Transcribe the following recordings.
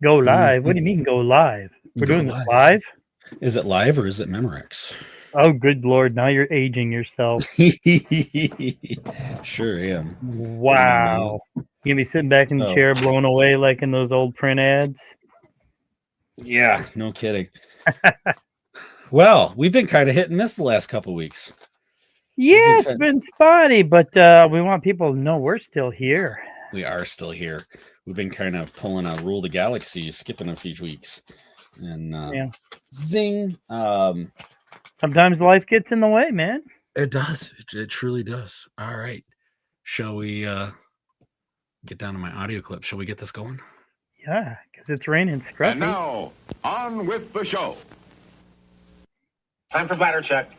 Go live? What do you mean go live? We're doing this live? Is it live or is it Memorex? Oh, good Lord. Now you're aging yourself. Sure am. Wow. You gonna be sitting back in the chair blowing away like in those old print ads? Yeah, no kidding. Well, we've been kind of hit and miss the last couple of weeks. Yeah, it's been spotty, but we want people to know we're still here. We are still here. We've been kind of pulling a Rule the Galaxy, skipping a few weeks. And zing. Sometimes life gets in the way, man. It does. It truly does. All right. Shall we get down to my audio clip? Shall we get this going? Yeah, because it's raining scruffy. And now, on with the show. Time for bladder check.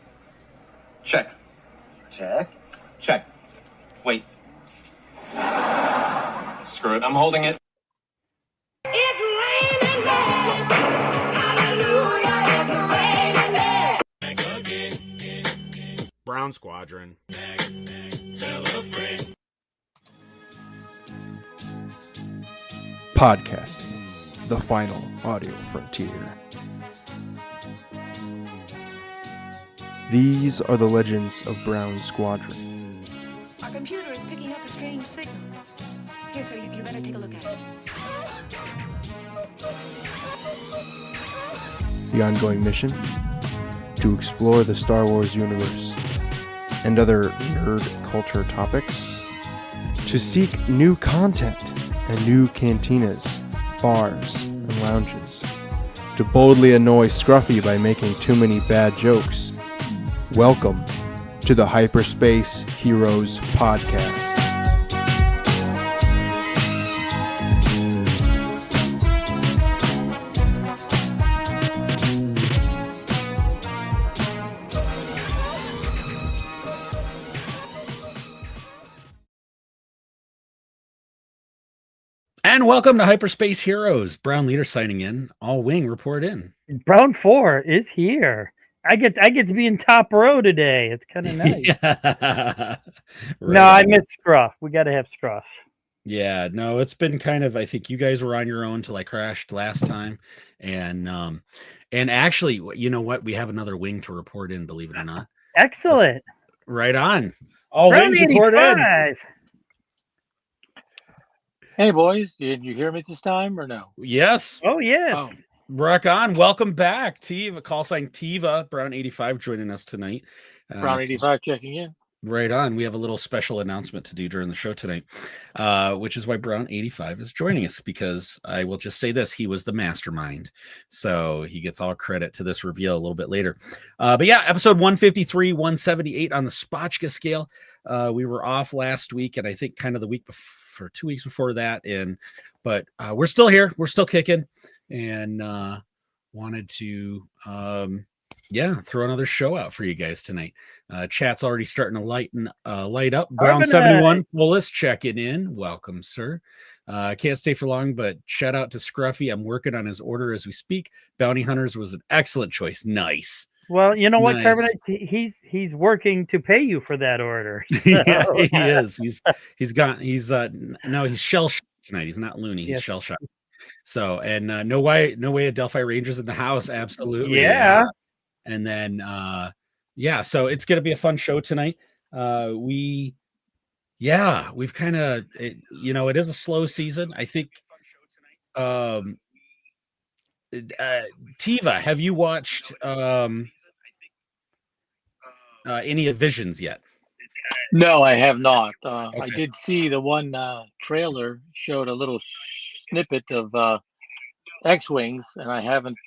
Check. Check. Check. Wait. Screw it. I'm holding it. It's raining men. Hallelujah, it's raining men. Brown Squadron. Podcasting, the final audio frontier. These are the legends of Brown Squadron. Our computer is picking up a strange signal. Here, sir, you better take a look at it. The ongoing mission? To explore the Star Wars universe and other nerd culture topics. To seek new content and new cantinas, bars, and lounges. To boldly annoy Scruffy by making too many bad jokes. Welcome to the Hyperspace Heroes Podcast. And welcome to Hyperspace Heroes. Brown Leader signing in. All wing report in. Brown 4 is here. I get to be in top row today. It's kind of nice. Right. No, I miss Scruff. We got to have Scruff. Yeah, no, it's been kind of, I think you guys were on your own till I crashed last time. And actually, you know what? We have another wing to report in, believe it or not. Excellent. Right on. All wings report in. Hey, boys, did you hear me this time or no? Yes. Oh, yes. Oh. Rock on. Welcome back, Tiva. Call sign Tiva. Brown 85 joining us tonight. Brown 85 checking in. Right on. We have a little special announcement to do during the show tonight, which is why Brown 85 is joining us, because I will just say this. He was the mastermind. So he gets all credit to this reveal a little bit later. But yeah, episode 153, 178 on the Spotchka scale. We were off last week, and I think kind of the week before, 2 weeks before that. But we're still here. We're still kicking, and wanted to throw another show out for you guys tonight. Chat's already starting to light up. Brown 71 Willis checking in. Welcome, sir. Can't stay for long, but shout out to Scruffy. I'm working on his order as we speak. Bounty Hunters was an excellent choice. Nice. Well, you know what, Carbonite? He's working to pay you for that order. So. Yeah, he is. He's shell shocked tonight. He's not loony. He's shell shocked. So, and no way Adelphi Rangers in the house. Absolutely. Yeah. And then so it's gonna be a fun show tonight. We've kind of it is a slow season. I think Tiva, have you watched any of Visions yet? No, I have not. Okay. I did see the one trailer showed a little snippet of X-Wings, and I haven't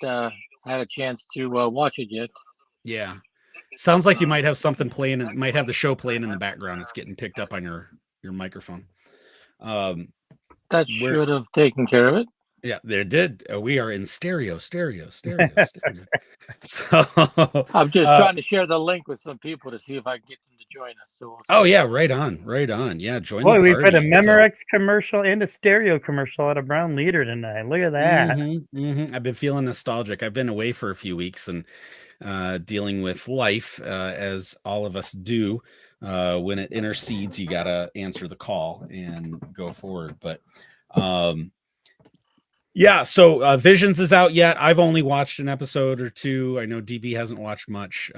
had a chance to watch it yet. Yeah. Sounds like you might have something playing, and might have the show playing in the background. It's getting picked up on your microphone. That should have taken care of it. Yeah, there did. We are in stereo. So I'm just trying to share the link with some people to see if I can get them to join us. So right on. Yeah, join. Boy, we've had a Memorex commercial and a stereo commercial out of Brown Leader tonight. Look at that. I've been feeling nostalgic. I've been away for a few weeks and dealing with life, as all of us do. When it intercedes, you gotta answer the call and go forward. But Yeah, so Visions is out yet. I've only watched an episode or two. I know DB hasn't watched much.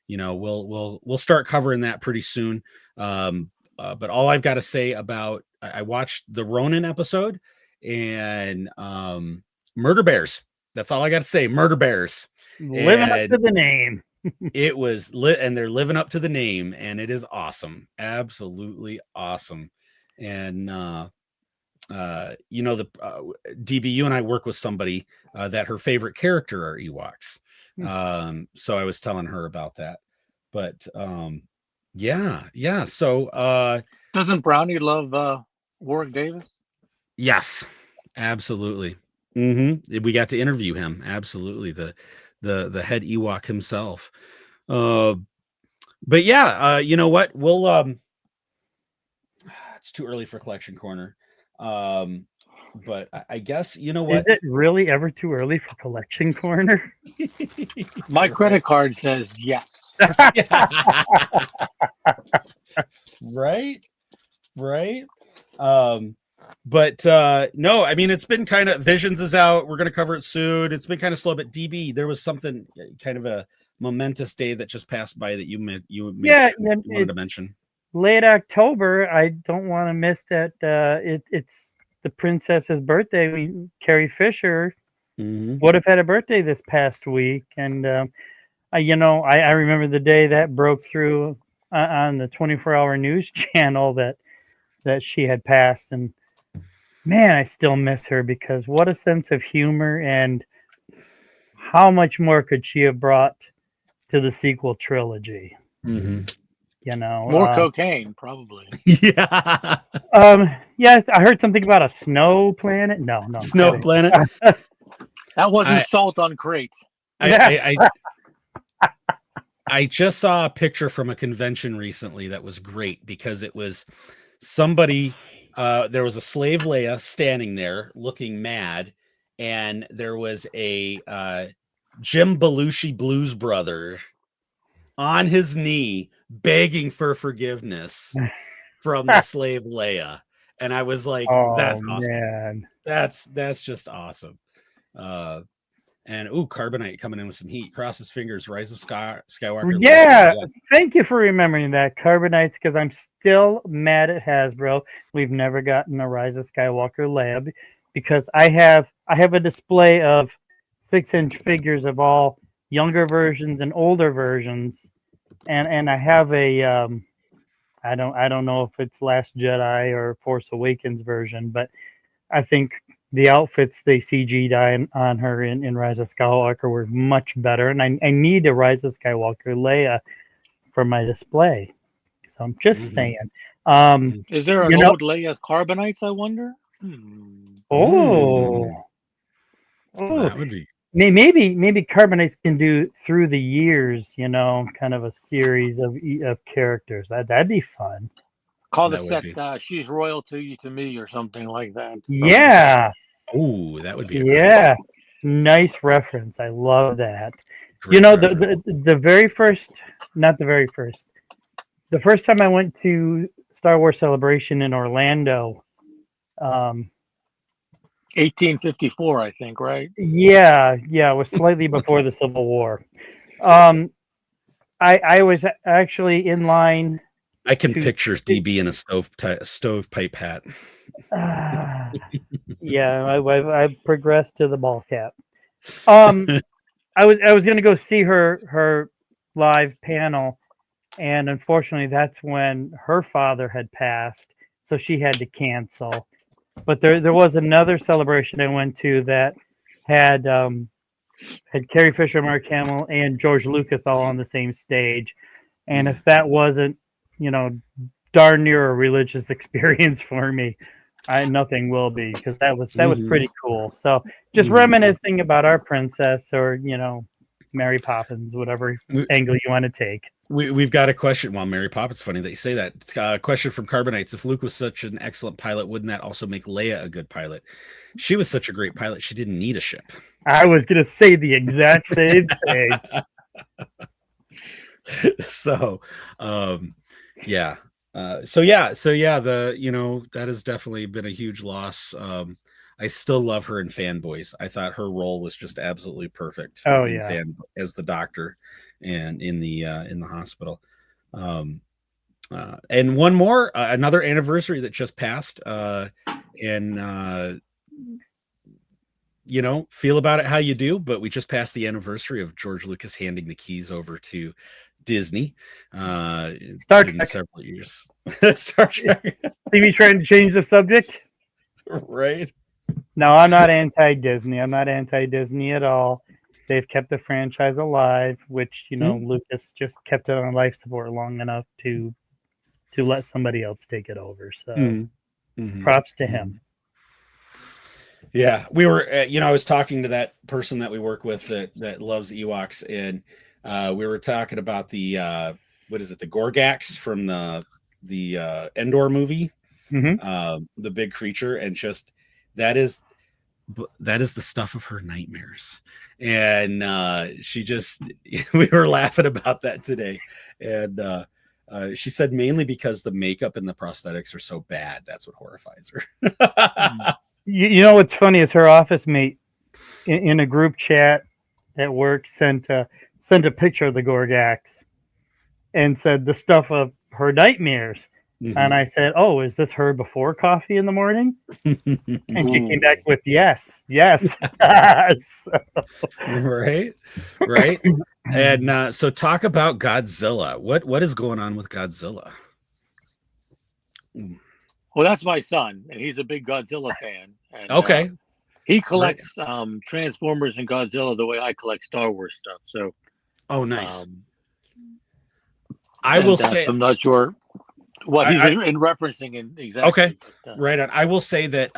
We'll start covering that pretty soon. But all I've got to say about I watched the Ronin episode and Murder Bears. That's all I got to say. Murder Bears. Living up to the name. It was lit, and they're living up to the name, and it is absolutely awesome. And DB, you and I work with somebody that her favorite character are Ewoks. So I was telling her about that. But yeah. So doesn't Brownie love Warwick Davis? Yes, absolutely. We got to interview him. Absolutely, the head Ewok himself. But yeah, you know what? We'll it's too early for Collection Corner. But I guess you know what? Is it really ever too early for Collection Corner? My credit card says yes. Right. But no, I mean, it's been kind of Visions is out. We're going to cover it soon. It's been kind of slow, but DB, there was something kind of a momentous day that just passed by that you wanted to mention. Late October. I don't want to miss that. It's the princess's birthday. Carrie Fisher would have had a birthday this past week, and I remember the day that broke through on the 24-hour news channel that she had passed, and man, I still miss her because what a sense of humor, and how much more could she have brought to the sequel trilogy? More cocaine, probably. Yeah. Yes, I heard something about a snow planet. No, Snow planet. That wasn't salt on crate. I just saw a picture from a convention recently that was great because it was somebody. There was a slave Leia standing there looking mad, and there was a Jim Belushi Blues Brother on his knee begging for forgiveness from the slave Leia. And I was like, that's awesome. Man. That's just awesome. And Carbonite coming in with some heat. Cross his fingers. Rise of Skywalker. Yeah, thank you for remembering that, Carbonites, because I'm still mad at Hasbro. We've never gotten a Rise of Skywalker Leia because I have a display of 6-inch figures of all younger versions and older versions, and I have a I don't know if it's Last Jedi or Force Awakens version, but I think the outfits they CG'd on her in Rise of Skywalker were much better, and I need a Rise of Skywalker Leia for my display. So I'm just saying. Is there an old Leia Carbonites, I wonder? That would be... Maybe Carbonites can do through the years, kind of a series of characters. That'd be fun. Call the set She's Royalty to Me or something like that. Yeah. Oh, that would be nice reference. I love that. Great the very first, not the very first, the first time I went to Star Wars Celebration in Orlando, 1854, I think, right? Yeah, it was slightly before the Civil War. I was actually in line. I can picture DB in a stovepipe hat. Yeah, I progressed to the ball cap. I was going to go see her live panel, and unfortunately, that's when her father had passed, so she had to cancel. But there was another celebration I went to that had Carrie Fisher, Mark Hamill, and George Lucas all on the same stage, and if that wasn't darn near a religious experience for me, nothing will be, because that was pretty cool. So just reminiscing about our princess, or Mary Poppins, whatever angle you want to take. We've got a question. Well, Mary Poppins, funny that you say that. It's a question from Carbonites. If Luke was such an excellent pilot, wouldn't that also make Leia a good pilot? She was such a great pilot, she didn't need a ship. I was going to say the exact same thing. So, yeah. So yeah, that has definitely been a huge loss. I still love her in Fanboys. I thought her role was just absolutely perfect. Oh, in yeah. as the doctor, and in the hospital. And one more, another anniversary that just passed. And feel about it how you do, but we just passed the anniversary of George Lucas handing the keys over to Disney. Star in Trek. several years. Star Trek, See me trying to change the subject? right? No, I'm not anti-Disney. I'm not anti-Disney at all. They've kept the franchise alive, which Lucas just kept it on life support long enough to let somebody else take it over. So props to him. Yeah, we were. I was talking to that person that we work with that loves Ewoks, and we were talking about the what is it, the Gorgax from the Endor movie, the big creature, and just that is the stuff of her nightmares. And she just we were laughing about that today, and she said mainly because the makeup and the prosthetics are so bad. That's what horrifies her. You know what's funny is her office mate in a group chat at work sent a picture of the Gorgax and said the stuff of her nightmares. And I said, "Oh, is this her before coffee in the morning?" And she came back with, yes. Right. And so talk about Godzilla. What is going on with Godzilla? Well, that's my son, and he's a big Godzilla fan. And, Okay. he collects Transformers and Godzilla the way I collect Star Wars stuff. So, oh, nice. I will say, I'm not sure what he's in referencing in exactly. Okay, but, right on. I will say that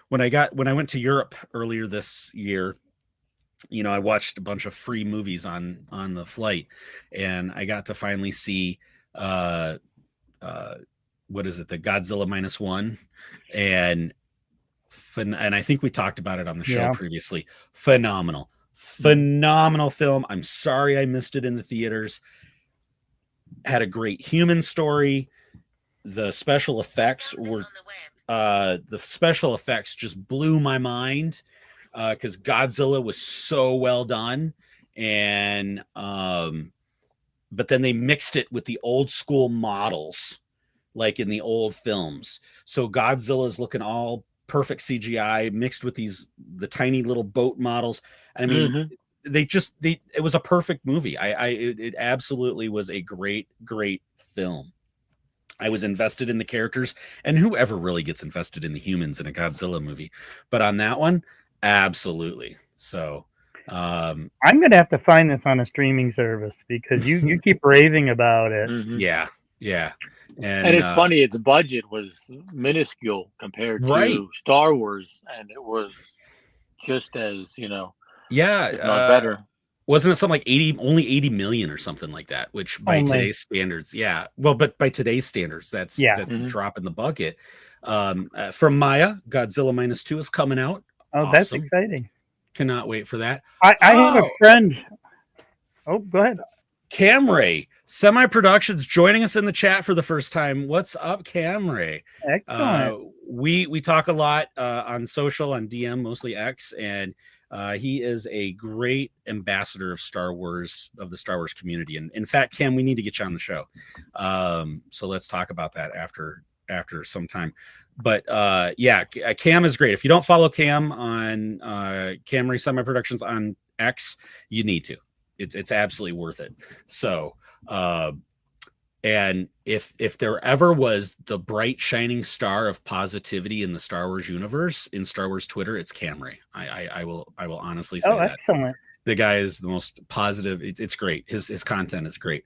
when I went to Europe earlier this year, I watched a bunch of free movies on the flight, and I got to finally see what is it, the Godzilla -1, and I think we talked about it on the show previously. Phenomenal film. I'm sorry I missed it in the theaters. Had a great human story. The special effects were just blew my mind, because Godzilla was so well done, and but then they mixed it with the old school models like in the old films. So Godzilla's looking all perfect CGI mixed with the tiny little boat models. I mean, it was a perfect movie. It absolutely was a great film. I was invested in the characters, and whoever really gets invested in the humans in a Godzilla movie, but on that one, absolutely. So I'm gonna have to find this on a streaming service because you keep raving about it. Yeah. And it's funny, its budget was minuscule compared to Star Wars, and it was just as, not better. Wasn't it something like only 80 million or something like that, which by today's standards, but by today's standards, that's a drop in the bucket. From Maya, Godzilla -2 is coming out. Oh, awesome. That's exciting. Cannot wait for that. I have a friend. Oh, go ahead. Camray Semi Productions joining us in the chat for the first time. What's up, Camray? Excellent. We talk a lot on social, on DM, mostly X, and he is a great ambassador of the Star Wars community. And in fact, Cam, we need to get you on the show. So let's talk about that after some time. But Cam is great. If you don't follow Cam on Camry Semi Productions on X, you need to. It's absolutely worth it. So, and if there ever was the bright shining star of positivity in the Star Wars universe, in Star Wars Twitter, it's Camry. I will honestly say that. Excellent. The guy is the most positive. It's great. His content is great.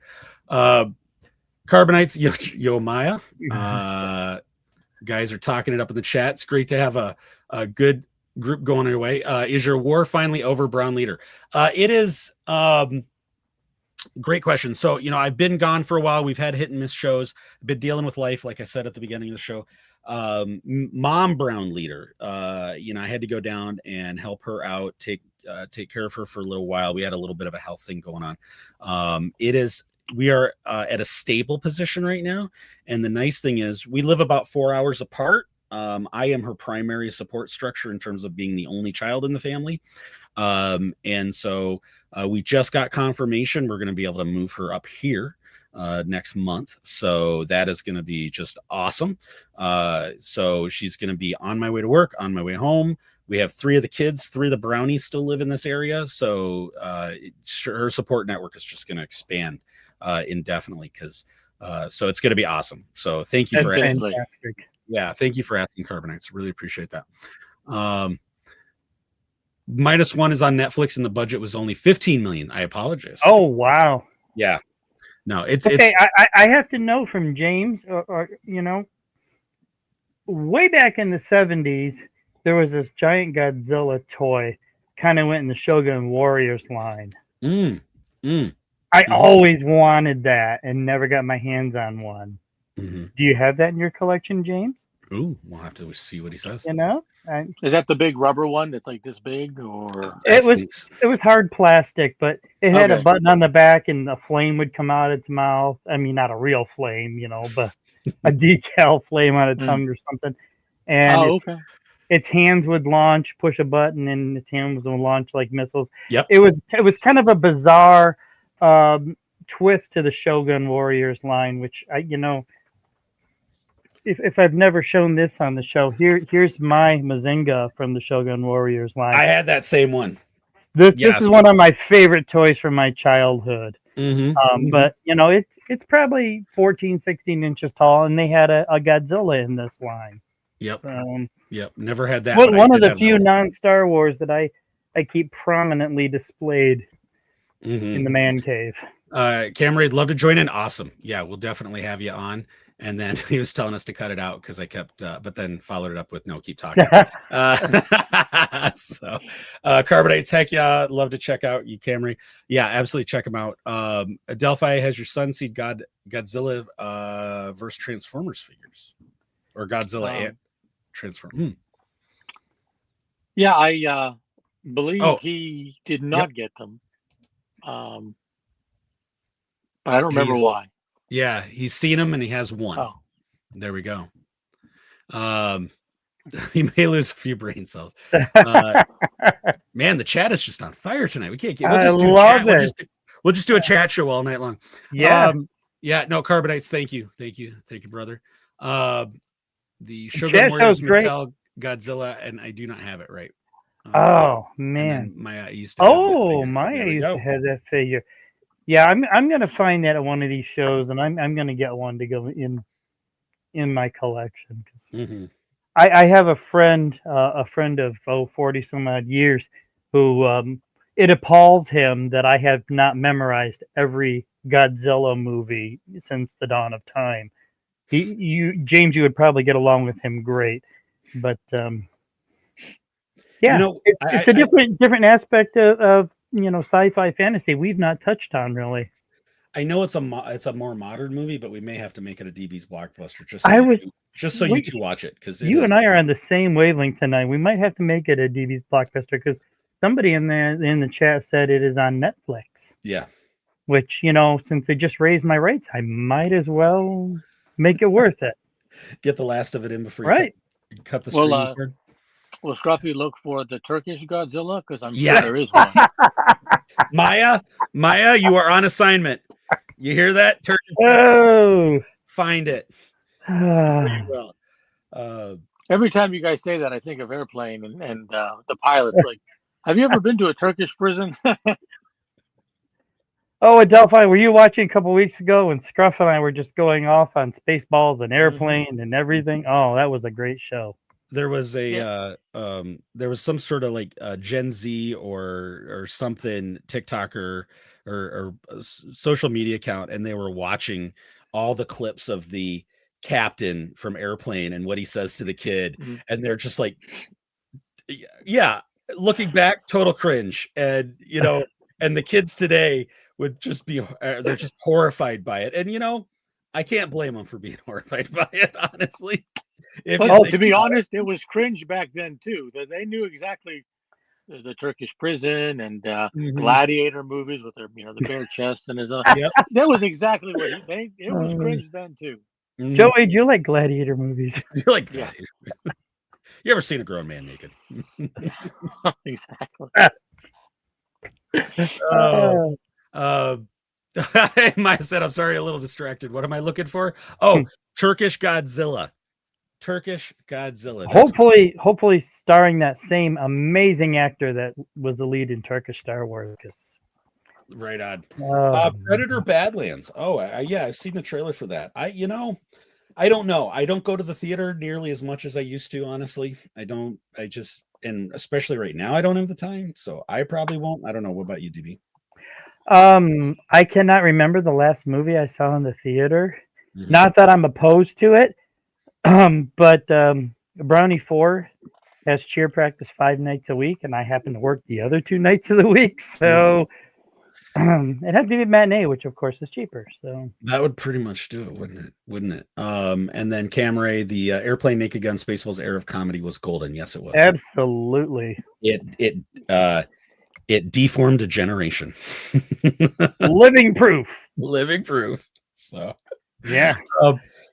Carbonites, Yo Maya. Guys are talking it up in the chat. It's great to have a good group going your way. Is your war finally over, Brown Leader? It is. Great question. So, I've been gone for a while. We've had hit and miss shows. I've been dealing with life, like I said at the beginning of the show. Mom Brown Leader, I had to go down and help her out, take care of her for a little while. We had a little bit of a health thing going on. It is we are at a stable position right now. And the nice thing is we live about 4 hours apart. I am her primary support structure in terms of being the only child in the family. And so we just got confirmation we're going to be able to move her up here next month. So that is going to be just awesome. So she's going to be on my way to work, on my way home. We have 3 of the kids, 3 of the brownies still live in this area. So her support network is just going to expand indefinitely because so it's going to be awesome. So thank you for fantastic. Yeah, thank you for asking, Carbonites. Really appreciate that. -1 is on Netflix and the budget was only 15 million. I apologize. Oh wow. Yeah. No, it's okay. I have to know from James, or you know, way back in the 70s, there was this giant Godzilla toy, kind of went in the Shogun Warriors line. I always wanted that and never got my hands on one. Do you have that in your collection, James? Ooh, we'll have to see what he says. You know, Is that the big rubber one that's like this big, or it was hard plastic, but it had a Okay. button on the back, and a flame would come out its mouth. I mean, not a real flame, you know, but a decal flame on its tongue or something. And its hands would launch, push a button, and its hands would launch like missiles. Yep. It was kind of a bizarre twist to the Shogun Warriors line, which you know. If I've never shown this on the show, here's my Mazinga from the Shogun Warriors line. I had that same one. This is one of my favorite toys from my childhood. But you know, it's probably 14, 16 inches tall, and they had a Godzilla in this line. Yep. So, yep. Never had that. One of the few non-Star Wars that I keep prominently displayed in the man cave. Cameron, I'd love to join in. Awesome. Yeah, we'll definitely have you on. And then he was telling us to cut it out because I kept, but then followed it up with no, keep talking. So, Carbonates, heck yeah, love to check out you, Camry. Yeah, absolutely check them out. Adelphi, has your son seen Godzilla versus Transformers figures, or Godzilla and Transform? Yeah, I believe he did not get them, but I don't remember why. Yeah, he's seen him and he has one. Oh. There we go. He may lose a few brain cells. Man, the chat is just on fire tonight. We can't get. We'll just do a chat show all night long. Yeah. Yeah. No, Carbonites. Thank you, brother. The Shogun Warriors Mattel Godzilla, and I do not have it right. Oh man, Maya used to. Have Maya used to have that figure. Yeah, I'm gonna find that at one of these shows, and I'm gonna get one to go in my collection. Because I have a friend of 40 some odd years who it appalls him that I have not memorized every Godzilla movie since the dawn of time. James, you would probably get along with him great, but yeah, you know, it's a different aspect of sci-fi fantasy we've not touched on really. I know it's a more modern movie, but we may have to make it a DB's blockbuster just so you two watch it, because you and I are on the same wavelength tonight. We might have to make it a DB's blockbuster because somebody in the chat said it is on Netflix. Yeah, which since they just raised my rates, I might as well make it worth it. Get the last of it in before you cut the screen. Will Scruffy look for the Turkish Godzilla? Because I'm sure there is one. Maya, you are on assignment. You hear that? Turkish. Oh, find it. Well, every time you guys say that, I think of Airplane and the pilot's like, "Have you ever been to a Turkish prison?" Oh, Adelphi, were you watching a couple weeks ago when Scruff and I were just going off on Spaceballs and Airplane and everything? Oh, that was a great show. There was there was some sort of like Gen Z or something TikToker or social media account, and they were watching all the clips of the captain from Airplane and what he says to the kid, and they're just like, yeah, looking back, total cringe, and and the kids today would just be they're just horrified by it, and I can't blame them for being horrified by it, honestly. To be honest, it was cringe back then too. That they knew exactly the Turkish prison and Mhm. Gladiator movies with their the bare chest and his. Yep. That was exactly what it was Oh, cringe then too. Mhm. Joey, do you like gladiator movies? You're like, Yeah. you ever seen a grown man naked? Exactly. Oh, Maya said, I'm sorry, a little distracted. What am I looking for? Oh, Turkish Godzilla. Turkish Godzilla. That's Hopefully starring that same amazing actor that was the lead in Turkish Star Wars. 'Cause, right on. oh, Predator Badlands. Oh, yeah, I've seen the trailer for that. I don't know. I don't go to the theater nearly as much as I used to, honestly. I just, and especially right now, I don't have the time. So I probably won't. I don't know. What about you, DB? I cannot remember the last movie I saw in the theater. Mhm. Not that I'm opposed to it, but Brownie 4 has cheer practice 5 nights a week, and I happen to work the other 2 nights of the week, so it had to be a matinee, which of course is cheaper. So That would pretty much do it, wouldn't it? And then Cam Ray, the Airplane, Naked Gun, Spaceballs era of comedy was golden. Yes, it was. absolutely, It deformed a generation. living proof. Living proof. So Yeah.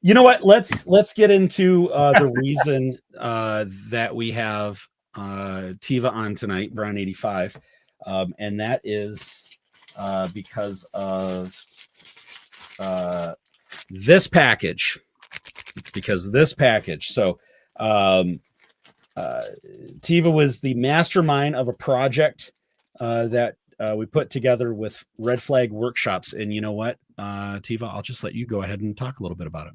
you know what? Let's get into the reason that we have Tiva on tonight, Brown 85, and that is because of this package. It's because of this package. So Tiva was the mastermind of a project that we put together with Red Flag Workshops. And you know what, Tiva, I'll just let you go ahead and talk a little bit about it.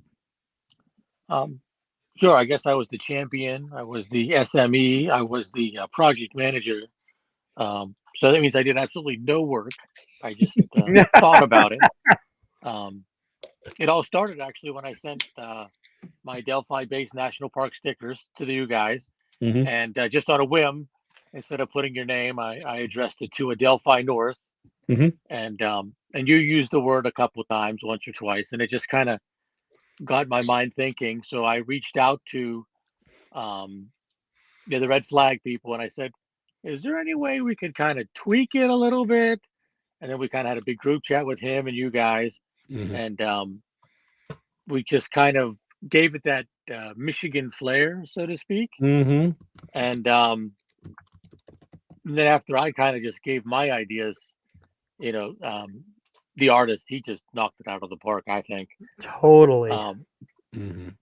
Sure. I guess I was the champion. I was the SME. I was the project manager. So that means I did absolutely no work. I just thought about it. It all started actually when I sent my Delphi-based national park stickers to you guys, Mhm. and just on a whim, instead of putting your name, I addressed it to a Delphi North, Mhm. and you used the word a couple of times, once or twice, and it just kind of got my mind thinking. So I reached out to the Red Flag people, and I said, "Is there any way we could kind of tweak it a little bit?" And then we kind of had a big group chat with him and you guys, Mhm. and we just kind of gave it that Michigan flair, so to speak. Mhm. And then after I kind of just gave my ideas, the artist, he just knocked it out of the park, I think. Totally. Mhm. And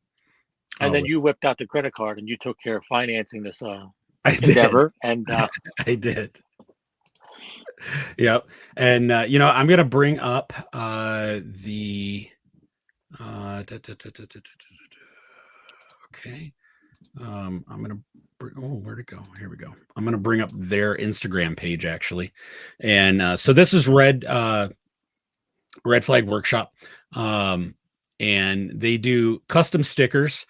Oh, then you whipped out the credit card and you took care of financing this I did. endeavor. And I did. Yep. And I'm gonna bring up the okay. I'm gonna where'd it go? Here we go. I'm gonna bring up their Instagram page actually. And so this is Red Flag Workshop. And they do custom stickers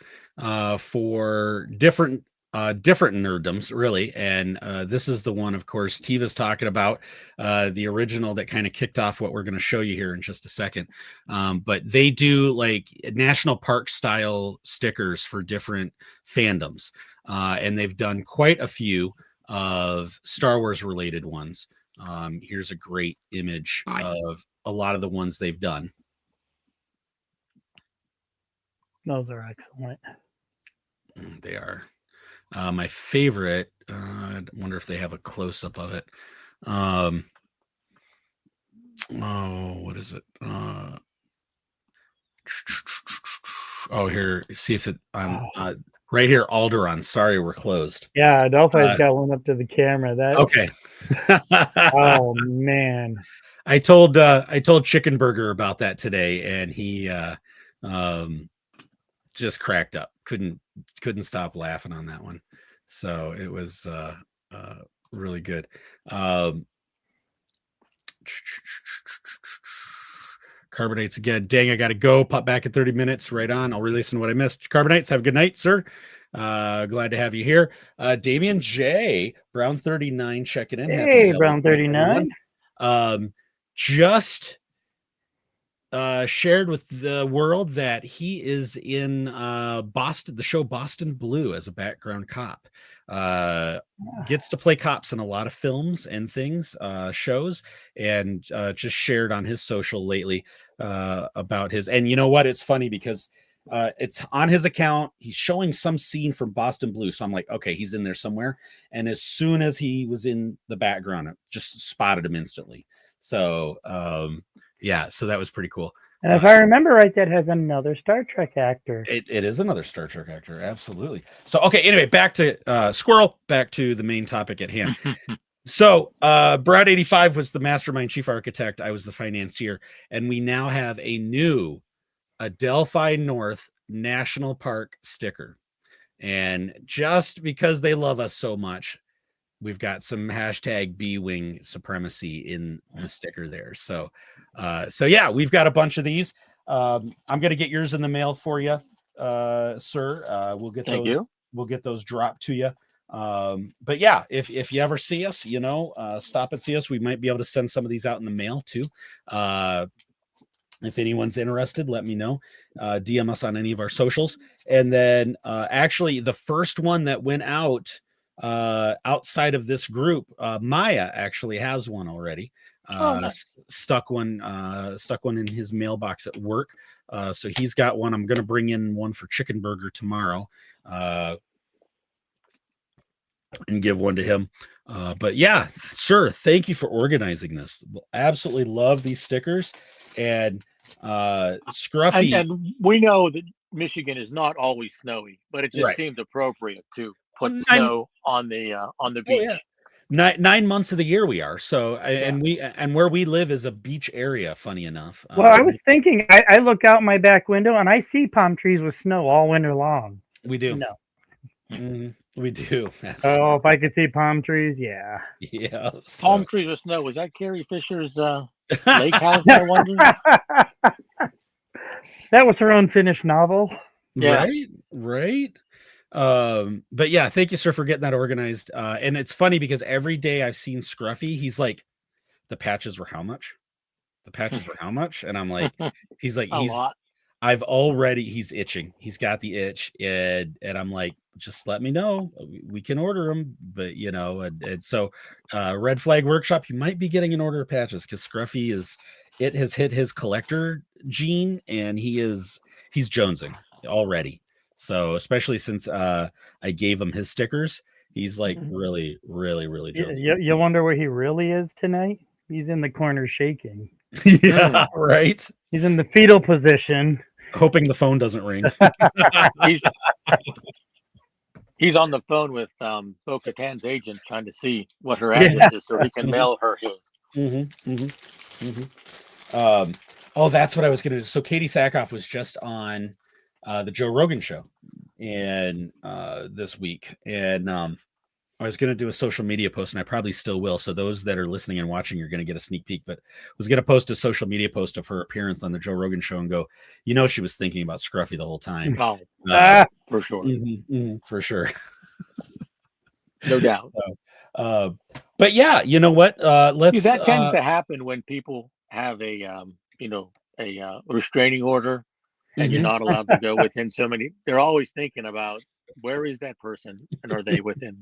for different nerddoms, really. And this is the one, of course, Tiva's talking about, the original that kind of kicked off what we're going to show you here in just a second. But they do like national park style stickers for different fandoms. And they've done quite a few of Star Wars related ones. Here's a great image of a lot of the ones they've done. Those are excellent. They are. My favorite, I wonder if they have a close-up of it. What is it? Here, see if it, right here, Alderaan. Sorry, we're closed. Yeah, Delphi's got one up to the camera. That Okay. Oh man. I told Chicken Burger about that today, and he just cracked up. Couldn't stop laughing on that one. So it was really good. Carbonates again. Dang, I gotta go. Pop back in 30 minutes. Right on. I'll re-listen to what I missed. Carbonates, have a good night, sir. Glad to have you here. Damian J. Brown 39 checking in. Hey, Brown 39. Just shared with the world that he is in Boston, the show Boston Blue, as a background cop. Gets to play cops in a lot of films and things, shows, and just shared on his social lately about his. And you know what? It's funny because it's on his account. He's showing some scene from Boston Blue. So I'm like, okay, he's in there somewhere. And as soon as he was in the background, I just spotted him instantly. So, yeah, so that was pretty cool. And if I remember right, that has another Star Trek actor. It is another Star Trek actor. Absolutely. So, okay, anyway, back to Squirrel, back to the main topic at hand. So, Brad 85 was the mastermind chief architect. I was the financier. And we now have a new Adelphi North National Park sticker. And just because they love us so much, we've got some hashtag B-Wing supremacy in the sticker there. So, yeah, we've got a bunch of these. I'm going to get yours in the mail for you, sir. We'll get those. We'll get those dropped to you. But yeah, if you ever see us, stop and see us. We might be able to send some of these out in the mail too. If anyone's interested, let me know. DM us on any of our socials. And then actually the first one that went out outside of this group, Maya actually has one already. Nice. Stuck one in his mailbox at work. So he's got one. I'm going to bring in one for Chicken Burger tomorrow, and give one to him. But yeah, sir, thank you for organizing this. Absolutely love these stickers. And Scruffy. And we know that Michigan is not always snowy, but it just seemed appropriate to put snow on the beach. Yeah. 9 months of the year we are. So, and where we live is a beach area, funny enough. Well, I was thinking, I look out my back window and I see palm trees with snow all winter long. We do. No. We do. Oh, if I could see palm trees, yeah. Yeah. Palm trees with snow. Was that Carrie Fisher's lake house, I wonder? That was her unfinished novel. Yeah. Right. But yeah, thank you, sir, for getting that organized. And it's funny because every day I've seen Scruffy, he's like, the patches were how much? The patches were how much? And I'm like, he's like, he's itching. He's got the itch. And I'm like, just let me know. We can order them. But and so Red Flag Workshop, you might be getting an order of patches because Scruffy it has hit his collector gene and he's jonesing already. So especially since I gave him his stickers, he's like really, really, really jonesing. You wonder where he really is tonight? He's in the corner shaking. Yeah, right. He's in the fetal position. Hoping the phone doesn't ring. He's on the phone with Bo-Katan's agent trying to see what her address is so he can mail her his. Oh, that's what I was going to do. So Katie Sackhoff was just on the Joe Rogan show and this week. And I was going to do a social media post, and I probably still will. So those that are listening and watching are going to get a sneak peek, but I was going to post a social media post of her appearance on the Joe Rogan show and go, she was thinking about Scruffy the whole time. Oh, for sure. For sure. No doubt. So, but yeah, you know what? Let's. See, that tends to happen when people have a restraining order and you're not allowed to go within so many. They're always thinking about where is that person and are they within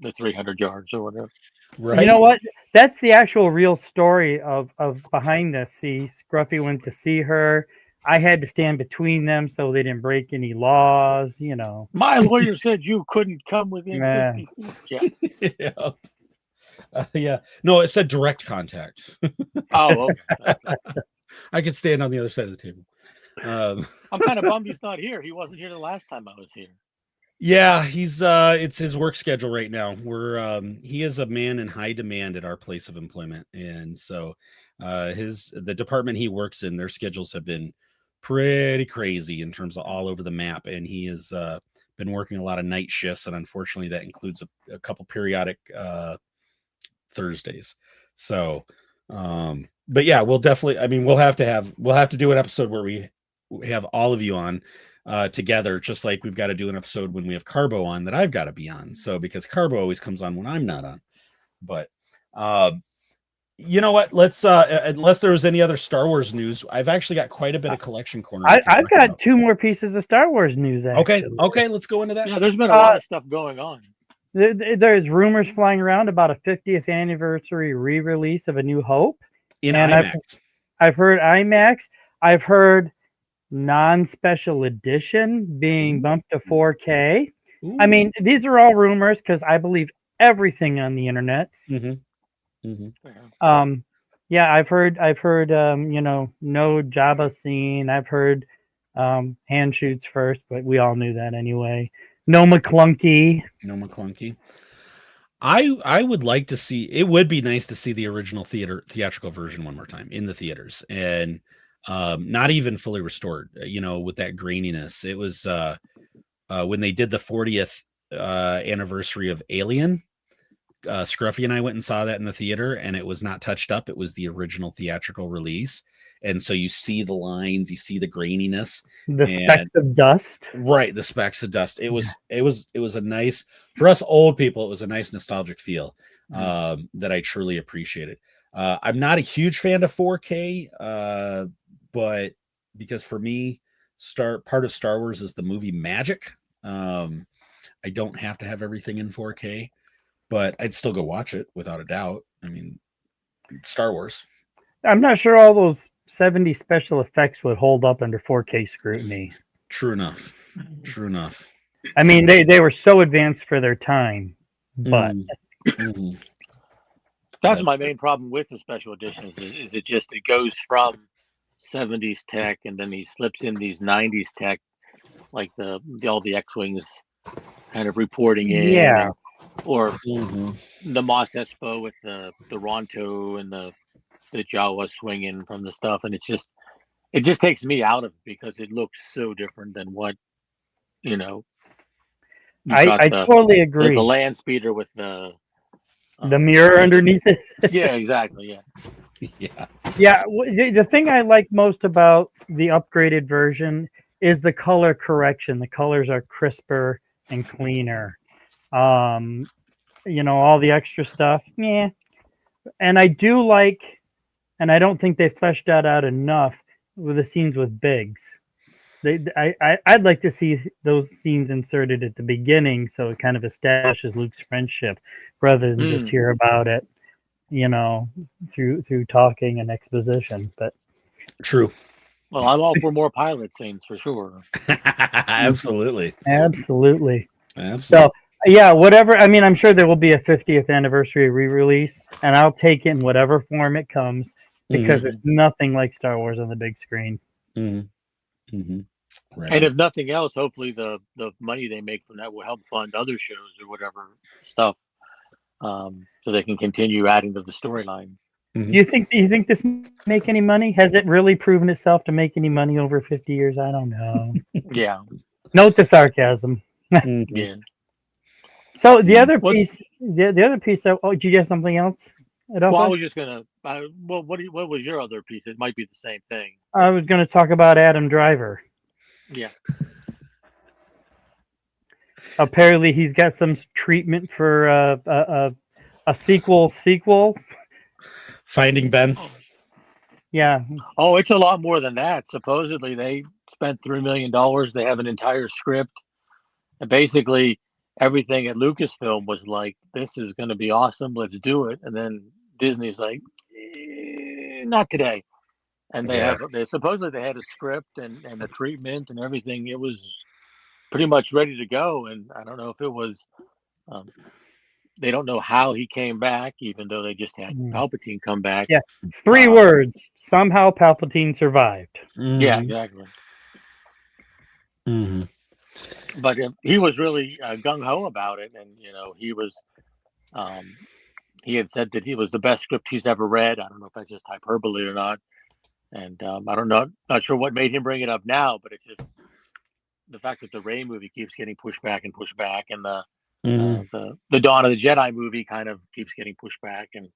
the 300 yards or whatever. Right. You know what? That's the actual real story of behind this. See, Scruffy went to see her. I had to stand between them so they didn't break any laws, My lawyer said you couldn't come within 50 feet. Yeah. No, it said direct contact. Oh, okay. I could stand on the other side of the table. I'm kind of bummed he's not here. He wasn't here the last time I was here. Yeah, he's it's his work schedule right now. He is a man in high demand at our place of employment. And so the department he works in, their schedules have been pretty crazy in terms of all over the map. And he has been working a lot of night shifts, and unfortunately that includes a couple periodic Thursdays. So but yeah, we'll definitely, we'll have to do an episode where we have all of you on together, just like we've got to do an episode when we have Carbo on that I've got to be on. So because Carbo always comes on when I'm not on. But You know what? Let's unless there was any other Star Wars news, I've actually got quite a bit of collection corner. I've got 2 more pieces of Star Wars news. Actually. Okay, let's go into that. Yeah, there's been a lot of stuff going on. There's rumors flying around about a 50th anniversary re-release of A New Hope. In And IMAX. I've heard IMAX. I've heard non-special edition being bumped to 4K. Ooh. I mean, these are all rumors because I believe everything on the internet. Yeah, I've heard no Jabba scene. I've heard hand shoots first, but we all knew that anyway. No McClunky. I would like to see. It would be nice to see the original theatrical version one more time in the theaters, and not even fully restored. With that graininess. It was when they did the 40th anniversary of Alien. Scruffy and I went and saw that in the theater, and it was not touched up. It was the original theatrical release, and so you see the lines, you see the graininess, the specks of dust. Right, the specks of dust. It was a nice, for us old people, it was a nice nostalgic feel that I truly appreciated. I'm not a huge fan of 4K, but because for me, part of Star Wars is the movie magic. I don't have to have everything in 4K. But I'd still go watch it without a doubt. I mean, Star Wars. I'm not sure all those 70 special effects would hold up under 4K scrutiny. True enough. I mean, they were so advanced for their time, but That's my main problem with the special editions. Is it goes from 70s tech, and then he slips in these 90s tech, like all the X-wings kind of reporting in. Yeah. Or the Mos Espa with the Ronto and the Jawa swinging from the stuff, and it just takes me out of it because it looks so different than what I totally agree. The land speeder with the mirror underneath it. Yeah, exactly. Yeah. The thing I like most about the upgraded version is the color correction. The colors are crisper and cleaner. All the extra stuff, yeah. And I do like, and I don't think they fleshed that out enough with the scenes with Biggs. I'd like to see those scenes inserted at the beginning, so it kind of establishes Luke's friendship, rather than just hear about it, through talking and exposition. But true. Well, I'm all for more pilot scenes for sure. Absolutely. So. Yeah, whatever. I mean, I'm sure there will be a 50th anniversary re-release, and I'll take it in whatever form it comes because there's nothing like Star Wars on the big screen. Right. And if nothing else, hopefully the money they make from that will help fund other shows or whatever stuff, so they can continue adding to the storyline. Do you think this make any money? Has it really proven itself to make any money over 50 years? I don't know. Yeah. Note the sarcasm. Yeah. So the other piece. Did you have something else? Well, I was just gonna. What was your other piece? It might be the same thing. I was going to talk about Adam Driver. Yeah. Apparently, he's got some treatment for a sequel. Finding Ben. Yeah. Oh, it's a lot more than that. Supposedly, they spent $3 million. They have an entire script, and basically everything at Lucasfilm was like, "This is going to be awesome. Let's do it." And then Disney's like, "Not today." And they supposedly they had a script and a treatment and everything. It was pretty much ready to go. And I don't know if it was. They don't know how he came back, even though they just had Palpatine come back. Yeah, 3 words. Somehow Palpatine survived. Yeah, exactly. But he was really gung ho about it, and he was. He had said that he was the best script he's ever read. I don't know if that's just hyperbole or not, and I don't know, not sure what made him bring it up now, but it's just the fact that the Rey movie keeps getting pushed back, and the Dawn of the Jedi movie kind of keeps getting pushed back, and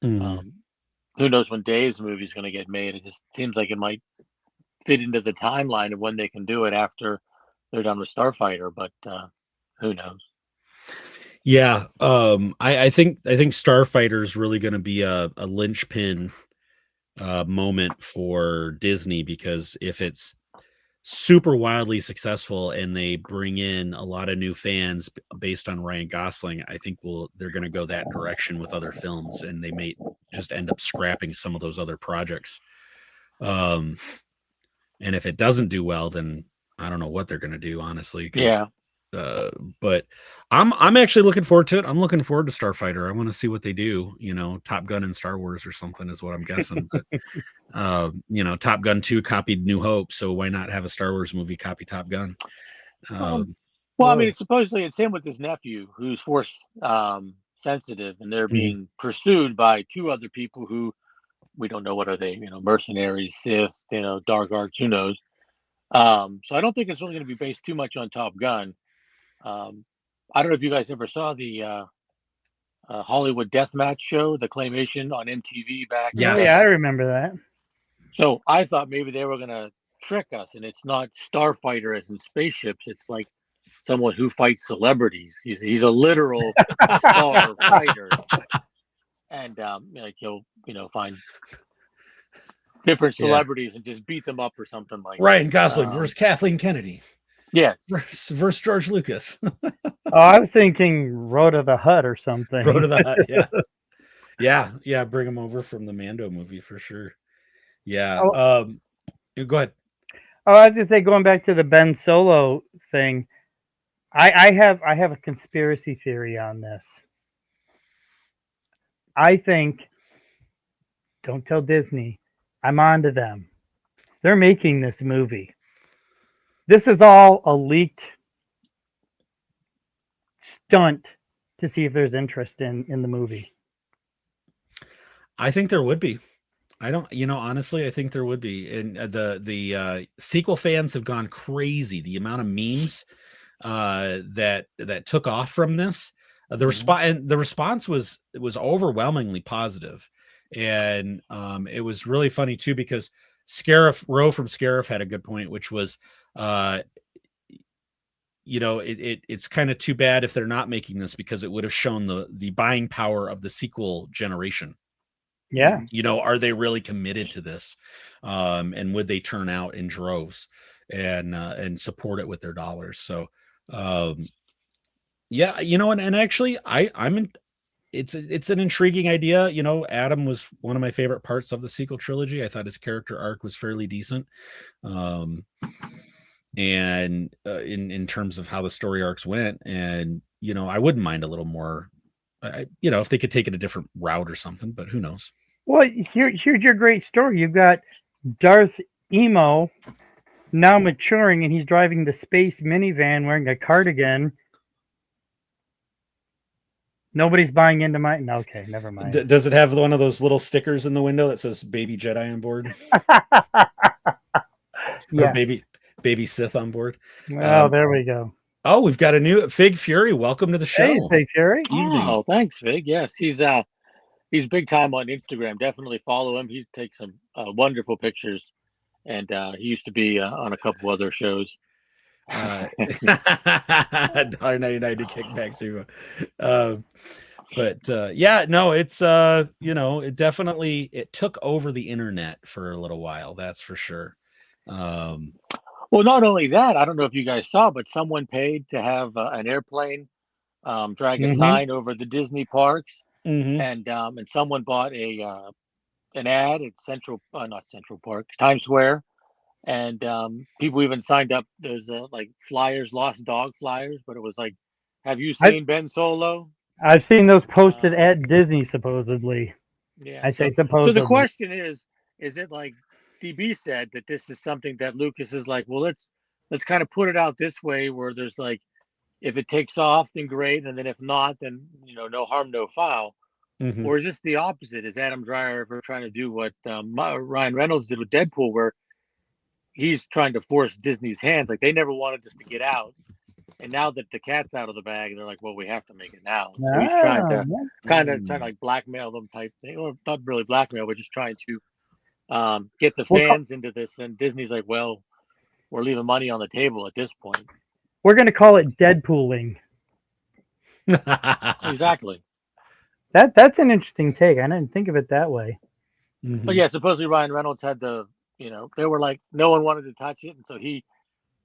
who knows when Dave's movie is going to get made. It just seems like it might fit into the timeline of when they can do it after they're done with Starfighter, but who knows? Yeah, I think Starfighter is really going to be a linchpin moment for Disney, because if it's super wildly successful and they bring in a lot of new fans based on Ryan Gosling, I think they're going to go that direction with other films, and they may just end up scrapping some of those other projects. And if it doesn't do well, then I don't know what they're going to do, honestly. Yeah. But I'm actually looking forward to it. I'm looking forward to Starfighter. I want to see what they do. Top Gun and Star Wars or something is what I'm guessing. But Top Gun 2 copied New Hope, so why not have a Star Wars movie copy Top Gun? Well, I mean, supposedly it's him with his nephew who's force sensitive, and they're being pursued by two other people who we don't know what are they, mercenaries, Sith, dark arts, who knows. So I don't think it's really going to be based too much on Top Gun. I don't know if you guys ever saw the Hollywood Deathmatch show, the claymation on MTV back. Yes. Yeah, I remember that. So I thought maybe they were going to trick us, and it's not Starfighter as in spaceships. It's like someone who fights celebrities. He's a literal star fighter, and he'll find different celebrities and just beat them up or something like Ryan that. Gosling versus Kathleen Kennedy. Yes. Versus George Lucas. Oh, I was thinking Road to the Hut or something. Road to the Hut, yeah. Yeah, bring him over from the Mando movie for sure. Yeah. Go ahead. Oh, I was just say, going back to the Ben Solo thing, I have a conspiracy theory on this. I think, don't tell Disney, I'm on to them. They're making this movie. This is all a leaked stunt to see if there's interest in the movie. I think there would be. I don't, honestly, I think there would be. And the sequel fans have gone crazy. The amount of memes that took off from this, the response was overwhelmingly positive, and it was really funny too, because Roe from Scarif had a good point, which was, it's kind of too bad if they're not making this, because it would have shown the buying power of the sequel generation. Yeah. Are they really committed to this? And would they turn out in droves and support it with their dollars? So, yeah, and actually it's an intriguing idea. Adam was one of my favorite parts of the sequel trilogy. I thought his character arc was fairly decent. And in terms of how the story arcs went, and, I wouldn't mind a little more, if they could take it a different route or something, but who knows? Well, here's your great story. You've got Darth Emo now maturing, and he's driving the space minivan wearing a cardigan. Nobody's buying into my... No, okay, never mind. Does it have one of those little stickers in the window that says "Baby Jedi on board"? Yes. Or baby Sith on board. Oh, there we go. Oh, we've got a new Fig Fury. Welcome to the show. Hey, Fig Fury. Evening. Oh, thanks, Fig. Yes, he's big time on Instagram. Definitely follow him. He takes some wonderful pictures, and he used to be on a couple other shows. $1.99 kickbacks. But yeah, no, it's it definitely took over the internet for a little while. That's for sure. Well, not only that, I don't know if you guys saw, but someone paid to have an airplane drag a sign over the Disney parks, and someone bought an ad at not Central Park, Times Square, and people even signed up. There's like flyers, lost dog flyers, but it was like, "Have you seen Ben Solo?" I've seen those posted at Disney, supposedly. Yeah, I say supposedly. So the question is it like DB said, that this is something that Lucas is like, well, let's kind of put it out this way, where there's like, if it takes off, then great, and then if not, then no harm, no foul. Or is this the opposite? Is Adam Driver trying to do what Ryan Reynolds did with Deadpool, where he's trying to force Disney's hands? Like, they never wanted this to get out, and now that the cat's out of the bag, they're like, well, we have to make it now. So he's trying to kind of like blackmail them type thing, or not really blackmail, but just trying to get the fans into this. And Disney's like, well, we're leaving money on the table at this point. We're going to call it Deadpooling. Exactly. That's an interesting take. I didn't think of it that way. Mhm. But yeah, supposedly Ryan Reynolds had they were like, no one wanted to touch it, and so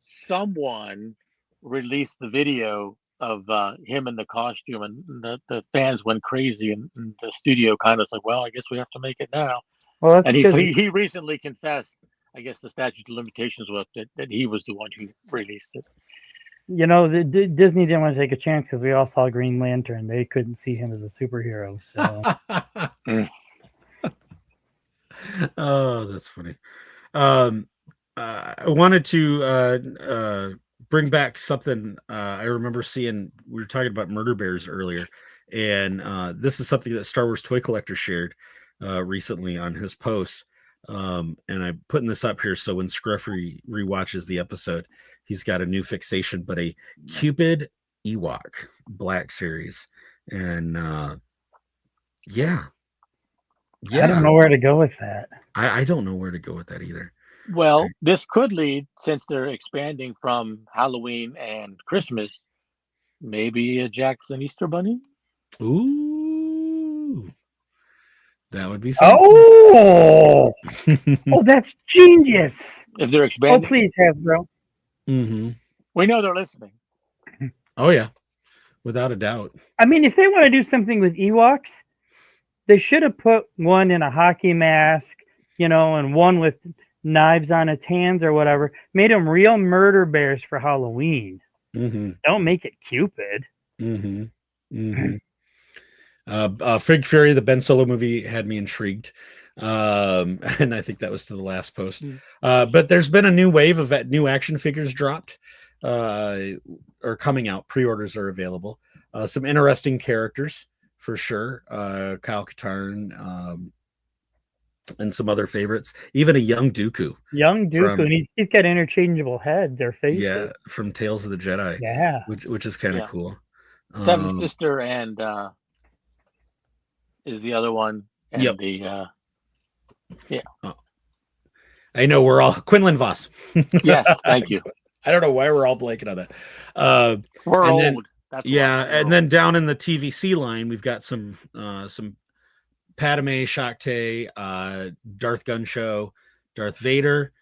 someone released the video of him in the costume, and the fans went crazy, and the studio kind of was like, well, I guess we have to make it now. Well, that's And because he recently confessed, I guess the statute of limitations was up, that he was the one who released it. Disney didn't want to take a chance because we all saw Green Lantern. They couldn't see him as a superhero. So Oh, that's funny. I wanted to bring back something I remember seeing. We were talking about murder bears earlier, and this is something that Star Wars Toy Collector shared recently on his posts. And I'm putting this up here so when Scruffy rewatches the episode, he's got a new fixation, but a Cupid Ewok Black Series. And yeah. I don't know where to go with that. I don't know where to go with that either. Well, this could lead, since they're expanding from Halloween and Christmas, maybe a Jackson Easter Bunny. Ooh, that would be something. Oh, that's genius. If they're Oh, expanding, please, Hasbro. Mm-hmm. we know they're listening. Oh yeah, without a doubt. I mean, if they want to do something with Ewoks, they should have put one in a hockey mask, and one with knives on its hands or whatever. Made them real murder bears for Halloween. Mm-hmm. Don't make it Cupid. Mm-hmm. Mm-hmm. Fig Fury, the Ben Solo movie, had me intrigued. And I think that was to the last post. But there's been a new wave of new action figures dropped or coming out. Pre-orders are available. Some interesting characters for sure. Kyle Katarn, and some other favorites. Even a young Dooku. And he's got interchangeable heads or faces. Yeah, from Tales of the Jedi. Yeah. Which is kind of cool. Seven Sister and is the other one. And Yep. I know we're all Quinlan Voss. Yes, thank you. I don't know why we're all blanking on that. We're and old. then- That's yeah, why. and then down in the TVC line, we've got some Padme, Shakti, Darth Gun Show, Darth Vader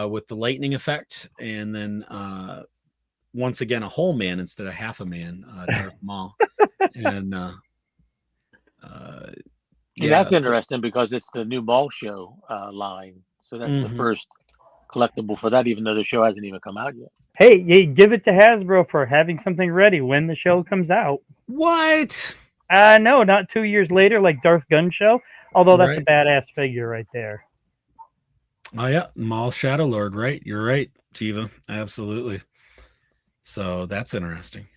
with the lightning effect, and then once again a whole man instead of half a man, Darth Maul. And that's interesting because it's the new Maul show line. So that's the first collectible for that, even though the show hasn't even come out yet. Hey, give it to Hasbro for having something ready when the show comes out. What? No, not 2 years later, like Darth Gun Show. Although that's Right. a badass figure right there. Oh yeah, Maul Shadow Lord, right? You're right, Tiva. Absolutely. So that's interesting.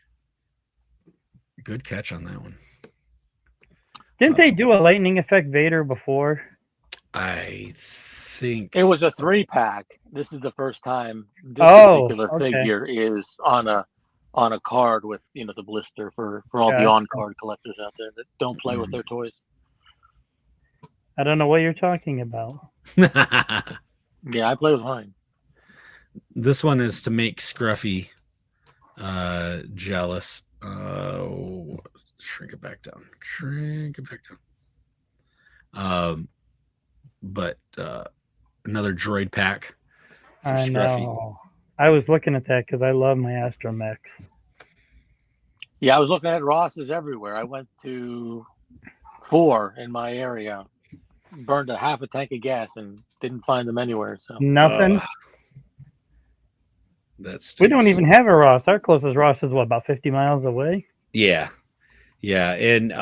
Good catch on that one. Didn't they do a lightning effect Vader before? I think It was a 3-pack. This is the first time this Oh, particular okay. figure is on a card with the blister for all the Gotcha. on-card collectors out there that don't play with their toys. I don't know what you're talking about. Yeah, I play with mine. This one is to make Scruffy jealous. Shrink it back down. But another droid pack for I Scruffy. know. I was looking at that because I love my Astromechs. Yeah, I was looking at Ross's everywhere. I went to 4 in my area, burned a half a tank of gas, and didn't find them anywhere. So Nothing. That's We don't even have a Ross. Our closest Ross is about 50 miles away. Yeah. And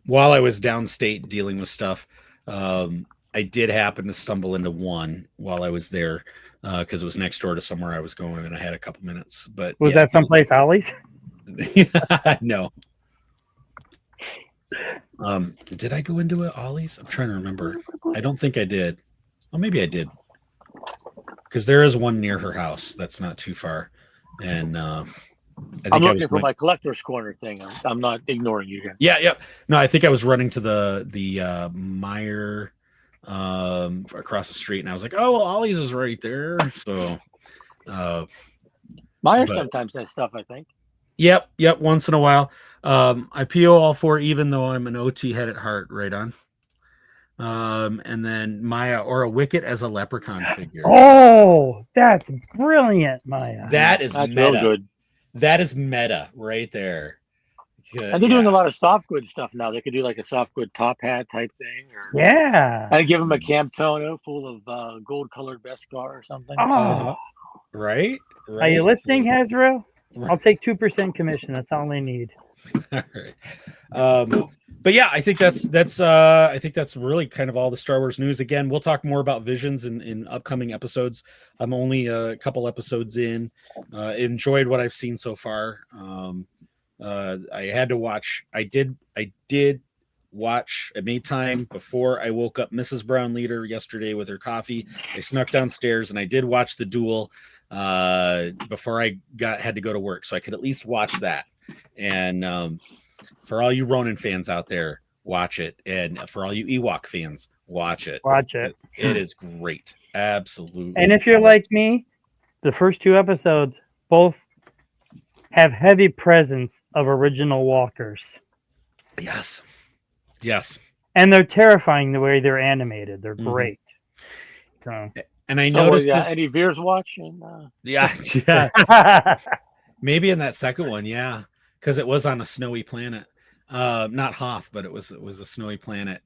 while I was downstate dealing with stuff, I did happen to stumble into one while I was there because it was next door to somewhere I was going and I had a couple minutes. But Was that someplace Ollie's? No. Did I go into it, Ollie's? I'm trying to remember. I don't think I did. Well, maybe I did. Because there is one near her house that's not too far. And I think I'm I looking was for my collector's corner thing. I'm not ignoring you here. Yeah. No, I think I was running to the Meyer across the street, and I was like, "Oh, well, Ollie's is right there." So, Meyer sometimes has stuff, I think. Yep. Once in a while, I PO all four, even though I'm an OT head at heart. Right on. And then Maya or a Wicket as a leprechaun figure. Oh, that's brilliant, Maya. That is That's meta. real good. That is meta right there. And they're doing a lot of soft good stuff now. They could do like a soft good top hat type thing, or Yeah. and give them a Camp Tono full of gold colored Beskar or something. Oh, Right. are you listening, Hazro? I'll take 2% commission. That's all I need. All right. But yeah, I think that's really kind of all the Star Wars news. Again, we'll talk more about Visions in upcoming episodes. I'm only a couple episodes in. Enjoyed what I've seen so far. I had to watch. I did watch. I made time before I woke up Mrs. Brown Leader yesterday with her coffee. I snuck downstairs and I did watch the duel before I had to go to work, so I could at least watch that. And for all you Ronin fans out there, watch it. And for all you Ewok fans, watch it. Watch it. It is great. Absolutely. And if you're like me, the first 2 episodes both have heavy presence of original walkers. Yes. Yes. And they're terrifying the way they're animated. They're great. So. And I So, noticed Eddie Veer's watching. yeah. Maybe in that second one, yeah. Because it was on a snowy planet. Not Hoth, but it was a snowy planet.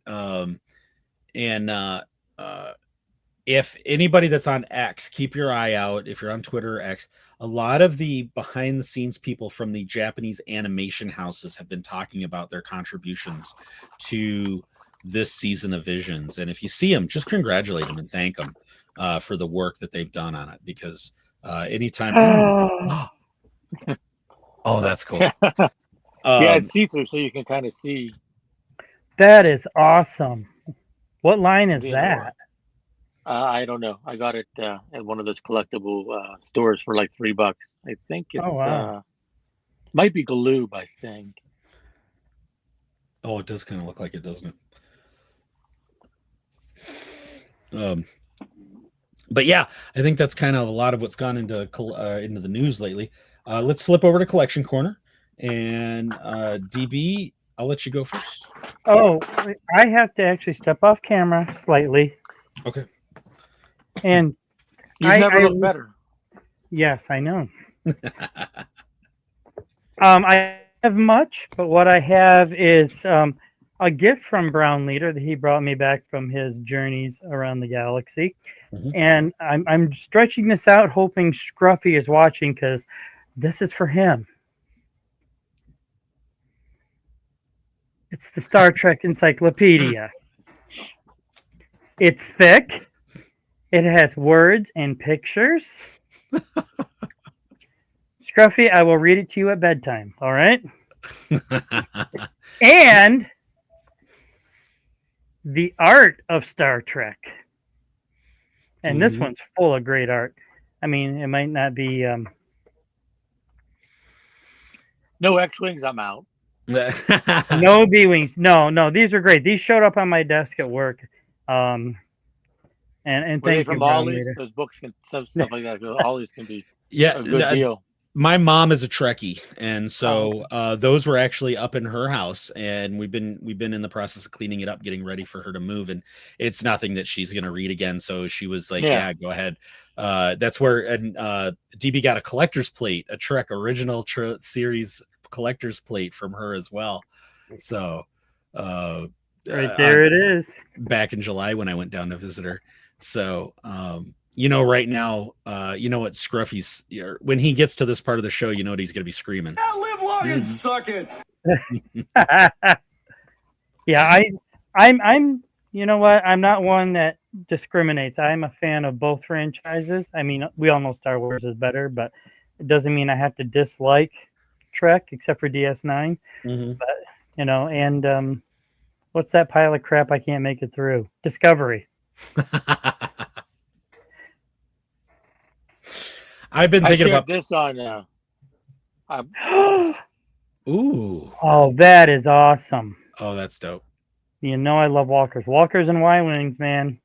If anybody that's on X, keep your eye out. If you're on Twitter or X, a lot of the behind the scenes people from the Japanese animation houses have been talking about their contributions to this season of Visions. And if you see them, just congratulate them and thank them for the work that they've done on it. Because anytime, oh, that's cool. Yeah, it's see-through, so you can kind of see. That is awesome. What line is Yeah. that? I don't know. I got it at one of those collectible stores for like $3. I think it's wow. might be Galoob, I think. Oh, it does kind of look like it, doesn't it? But yeah, I think that's kind of a lot of what's gone into the news lately. Let's flip over to Collection Corner, and DB, I'll let you go first. Oh, I have to actually step off camera slightly. Okay. And You've never looked better. Yes, I know. I have much, but what I have is a gift from Brown Leader that he brought me back from his journeys around the galaxy. Mhm. And I'm stretching this out, hoping Scruffy is watching, because this is for him. It's the Star Trek Encyclopedia. It's thick. It has words and pictures. Scruffy, I will read it to you at bedtime, all right? And the art of Star Trek. And this one's full of great art. I mean, it might not be... No X-Wings, I'm out. No B-Wings. No, these are great. These showed up on my desk at work. And Were they thank you, from Brown Ollie's? Leader. Those books can stuff like that. Ollie's can be Yeah, a good deal. my mom is a Trekkie, and so those were actually up in her house, and we've been in the process of cleaning it up, getting ready for her to move, and it's nothing that she's going to read again. So she was like, "Yeah, go ahead." That's where DB got a collector's plate, a Trek original series collector's plate from her as well. So Right there it is. back in July when I went down to visit her. So right now, what Scruffy's when he gets to this part of the show, you know what he's going to be screaming. Live long and suck it. Yeah, I'm you know what? I'm not one that discriminates. I'm a fan of both franchises. I mean, we all know Star Wars is better, but it doesn't mean I have to dislike Trek except for DS9. Mm-hmm. But and what's that pile of crap I can't make it through? Discovery. I've been thinking about this on. Ooh. Oh, that is awesome. Oh, that's dope. You know I love walkers. Walkers and Y-Wings, man.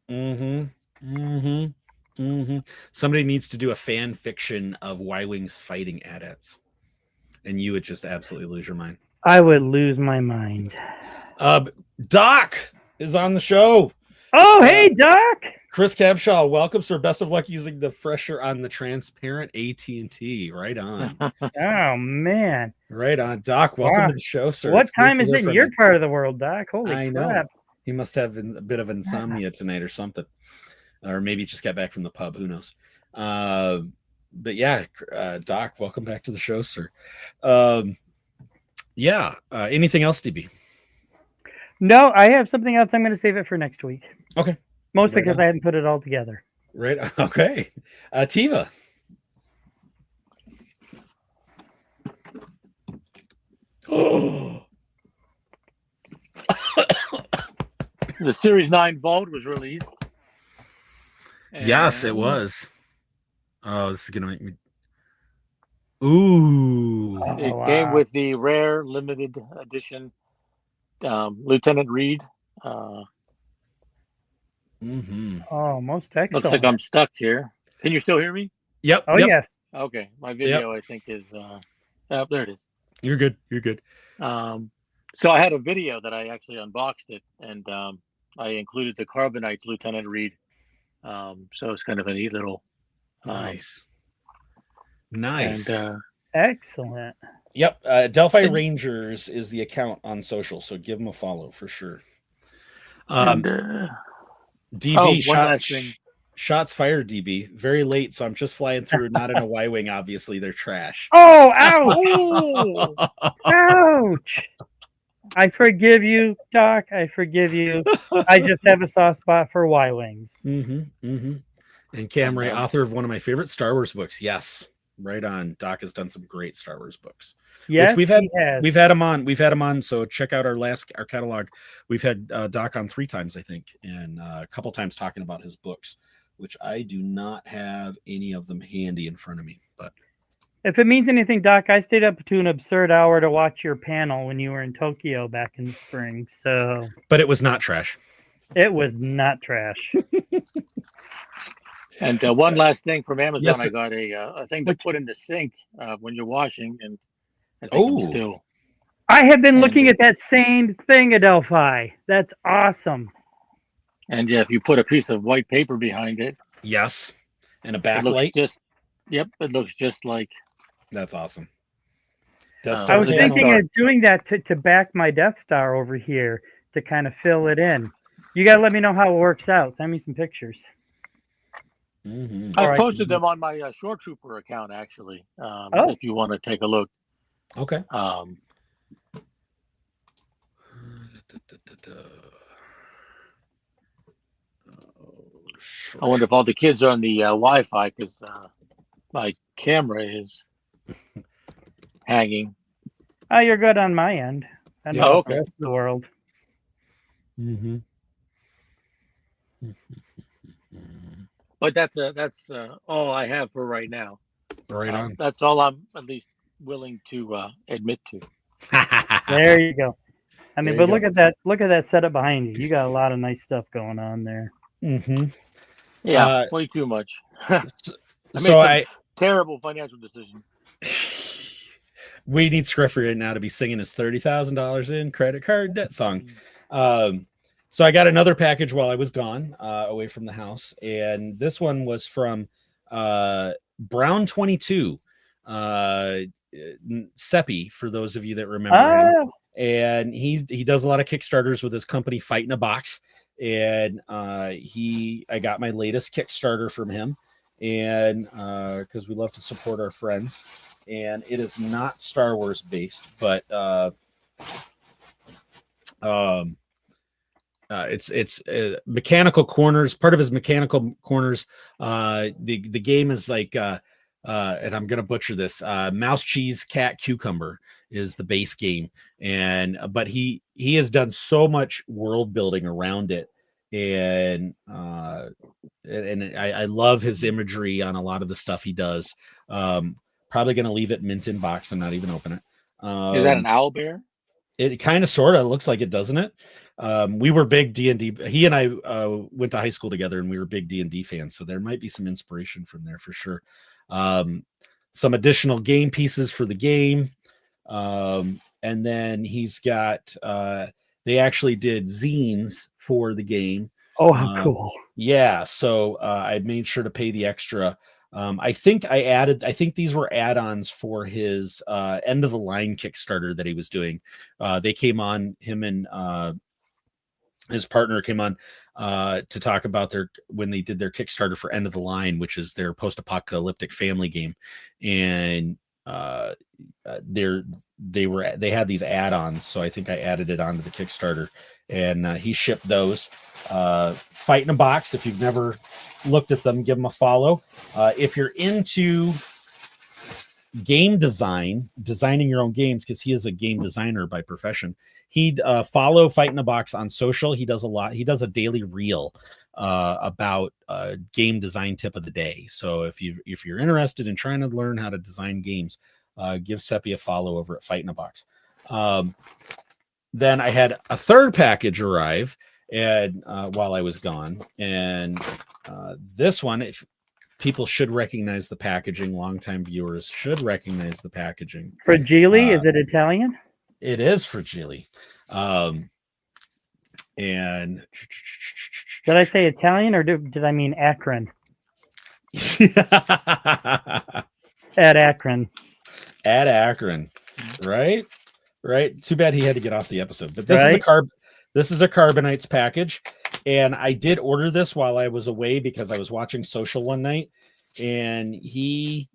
Somebody needs to do a fan fiction of Y-Wings fighting AT-ATs. And you would just absolutely lose your mind. I would lose my mind. Doc is on the show. Oh, hey, Doc. Chris Cabshaw, welcome, sir. Best of luck using the fresher on the transparent AT&T. Right on. Oh, man. Right on. Doc, welcome Wow. to the show, sir. What It's great time to is hear it in from your you. part of the world, Doc? Holy I know. crap. He must have a bit of insomnia tonight or something. Or maybe he just got back from the pub. Who knows? But yeah, Doc, welcome back to the show, sir. Anything else, DB? No, I have something else. I'm going to save it for next week. Okay. Mostly Right because on. I hadn't put it all together. Right. Okay. Tiva. The Series 9 Vault was released. Yes, it And was. Oh, this is gonna make me. Ooh. It Oh, came wow. with the rare limited edition Lieutenant Reed. Mm-hmm. Oh, most excellent. Looks like I'm stuck here. Can you still hear me? Yep. Oh, yep. yes. Okay, my video I think is there it is. You're good. You're good. So I had a video that I actually unboxed it, and I included the Carbonite Lieutenant Reed. So it's kind of a neat little Nice. Nice. And Excellent. Yep. Delphi Rangers is the account on social, so give them a follow for sure. DB one last thing. shots fired. DB very late, so I'm just flying through. Not in a Y-wing. Obviously, they're trash. Oh, ouch. Ouch. I forgive you, Doc. I forgive you. I just have a soft spot for Y-Wings. Mm-hmm. Mm-hmm. And Cam Ray, author of one of my favorite Star Wars books. Yes, right on. Doc has done some great Star Wars books. Yes, which we've had him on. We've had him on. So check out our catalog. We've had Doc on 3 times, I think, and a couple times talking about his books, which I do not have any of them handy in front of me. But if it means anything, Doc, I stayed up to an absurd hour to watch your panel when you were in Tokyo back in the spring. So, but it was not trash. It was not trash. And one last thing from Amazon, Yes, I got a thing to put in the sink when you're washing, and I think I'm still. I have been looking at that same thing, Adelphi. That's awesome. And yeah, if you put a piece of white paper behind it, yes, and a it looks backlight. it looks just like. That's awesome. I was thinking of doing that to back my Death Star over here to kind of fill it in. You got to let me know how it works out. Send me some pictures. Mm-hmm. I posted them on my Shore Trooper account, actually. If you want to take a look. Okay. I wonder if all the kids are on the Wi-Fi because my camera is hanging. Oh, you're good on my end. I know Oh, okay. the rest of the world. Mm-hmm. But that's all I have for right now. Right on. That's all I'm at least willing to admit to. There you go. I mean, There but you look at that! Look at that setup behind you. You got a lot of nice stuff going on there. Mm-hmm. Yeah, way too much. Terrible financial decision. We need Scruffy right now to be singing his $30,000 in credit card debt song. So I got another package while I was gone, away from the house, and this one was from Brown 22, Seppi, for those of you that remember him. And he does a lot of Kickstarters with his company Fight in a Box, and I got my latest Kickstarter from him, and because we love to support our friends, and it is not Star Wars based, but it's mechanical corners. Part of his mechanical corners, the game is like and I'm gonna butcher this, mouse, cheese, cat, cucumber is the base game, but he has done so much world building around it, and I love his imagery on a lot of the stuff he does. Probably gonna leave it mint in box and not even open it. Is that an owl bear? It kind of sort of looks like it, doesn't it? We were big D&D. He and I went to high school together, and we were big D&D fans. So there might be some inspiration from there for sure. Some additional game pieces for the game, and then he's got they actually did zines for the game. Oh, how cool. Yeah, so I made sure to pay the extra. I think these were add-ons for his end of the line Kickstarter that he was doing. They came on, him and his partner came on to talk about when they did their Kickstarter for End of the Line, which is their post-apocalyptic family game. And they had these add-ons, so I think I added it onto the Kickstarter, and he shipped those. Fight in a Box, if you've never looked at them, give them a follow. If you're into game designing your own games, because he is a game designer by profession, he'd follow Fight in a Box on social. He does a daily reel about game design tip of the day. So if you're interested in trying to learn how to design games, give Seppi a follow over at Fight in a Box. Then I had a third package arrive and while I was gone, and this one, if people should recognize the packaging, longtime viewers should recognize the packaging. Fragile, is it Italian? It is Fragile. And Did I say Italian or did I mean Akron? At Akron. At Akron, right? Too bad he had to get off the episode. But this is a Carbonites package, and I did order this while I was away because I was watching Social one night, and he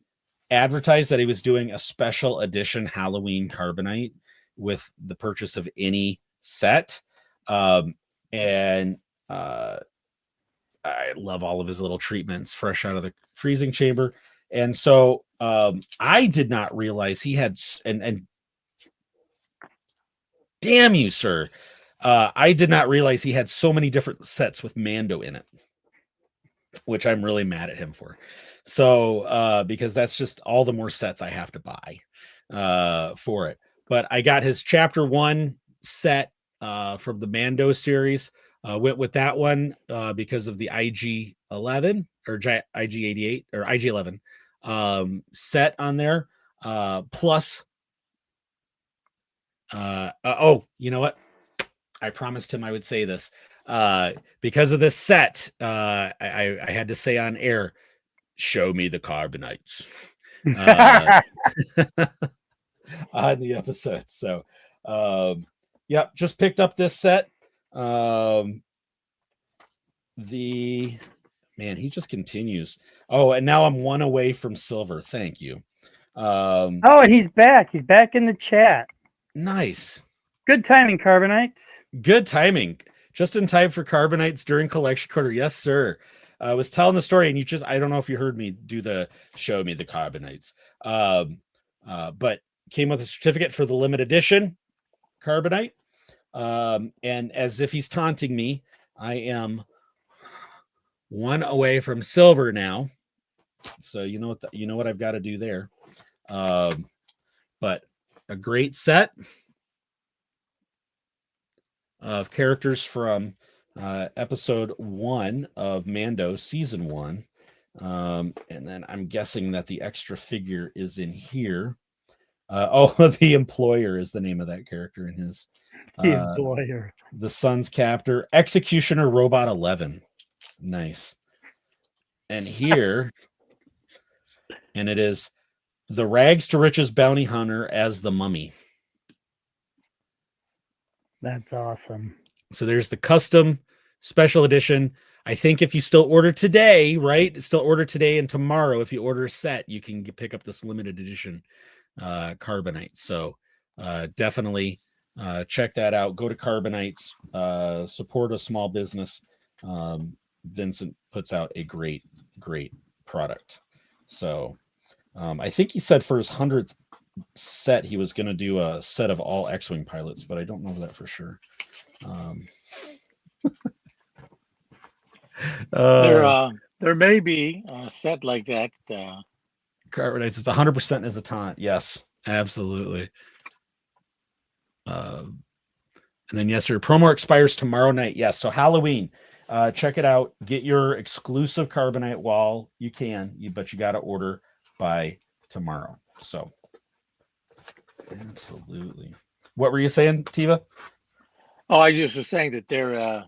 advertised that he was doing a special edition Halloween Carbonite with the purchase of any set. And I love all of his little treatments fresh out of the freezing chamber. And so I did not realize he had, and damn you, sir. I did not realize he had so many different sets with Mando in it, which I'm really mad at him for. So, because that's just all the more sets I have to buy for it. But I got his chapter 1 set from the Mando series. Went with that one because of the IG-11 or IG-88 or IG-11 set on there. Plus, you know what? I promised him I would say this. Because of this set, I had to say on air, show me the Carbonites on the episode. So, yep, just picked up this set. He just continues. Oh, and now I'm one away from silver. Thank you. And he's back. He's back in the chat. Nice. Good timing, Carbonites. Good timing. Just in time for Carbonites during collection quarter. Yes, sir. I was telling the story, and I don't know if you heard me do the show me the Carbonites. But came with a certificate for the limited edition Carbonite. And as if he's taunting me, I am one away from silver now. So you know what I've got to do there. But a great set of characters from episode 1 of Mando season 1. And then I'm guessing that the extra figure is in here. The Employer is the name of that character in his. The Employer. The Sun's Captor, Executioner Robot 11. Nice. And here, and it is the Rags to Riches Bounty Hunter as the Mummy. That's awesome. So there's the custom special edition. I think if you still order today, right? Still order today and tomorrow. If you order a set, you can pick up this limited edition Carbonite. So definitely check that out. Go to Carbonites. Support a small business. Vincent puts out a great product. So I think he said for his 100th set he was going to do a set of all X-Wing pilots, but I don't know that for sure. There may be a set like that. Carbonites, it's 100% as a taunt. Yes, absolutely. And then yes, sir. Promo expires tomorrow night. Yes, so Halloween. Check it out. Get your exclusive Carbonite while you can, but you got to order by tomorrow. So absolutely. What were you saying, Tiva? Oh, I just was saying that there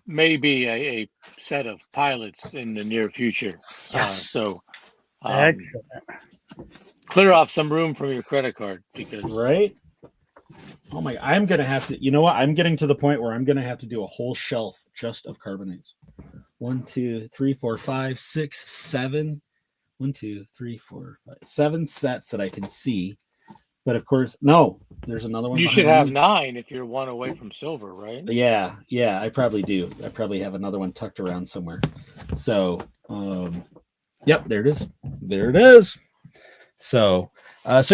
may be a set of pilots in the near future. Yes. So Excellent. clear off some room from your credit card because Right? Oh my! I'm gonna have to. You know what? I'm getting to the point where I'm gonna have to do a whole shelf just of carbonates. 1, 2, 3, 4, 5, 6, 7. 1, 2, 3, 4, 5, 7 sets that I can see. But of course, no. There's another one. you should behind have me. 9 if you're one away from silver, right? Yeah, I probably do. I probably have another one tucked around somewhere. So, yep, there it is. There it is. So that's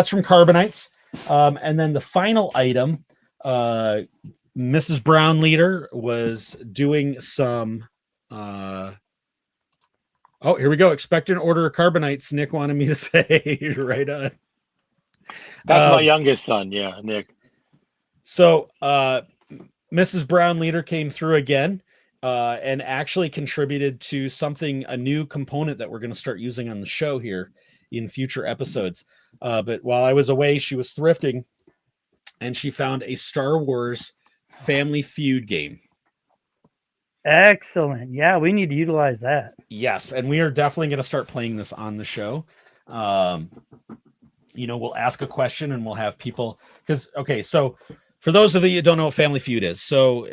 from Carbonites. And then the final item, Mrs. Brown Leader was doing some. Oh, here we go. Expect an order of Carbonites. Nick wanted me to say right on. That's my youngest son. Yeah, Nick. So, Mrs. Brown Leader came through again and actually contributed to a new component that we're going to start using on the show here in future episodes. But while I was away, she was thrifting and she found a Star Wars Family Feud game. Excellent. Yeah, we need to utilize that. Yes, and we are definitely going to start playing this on the show. We'll ask a question and we'll have people so for those of you who don't know what Family Feud is, so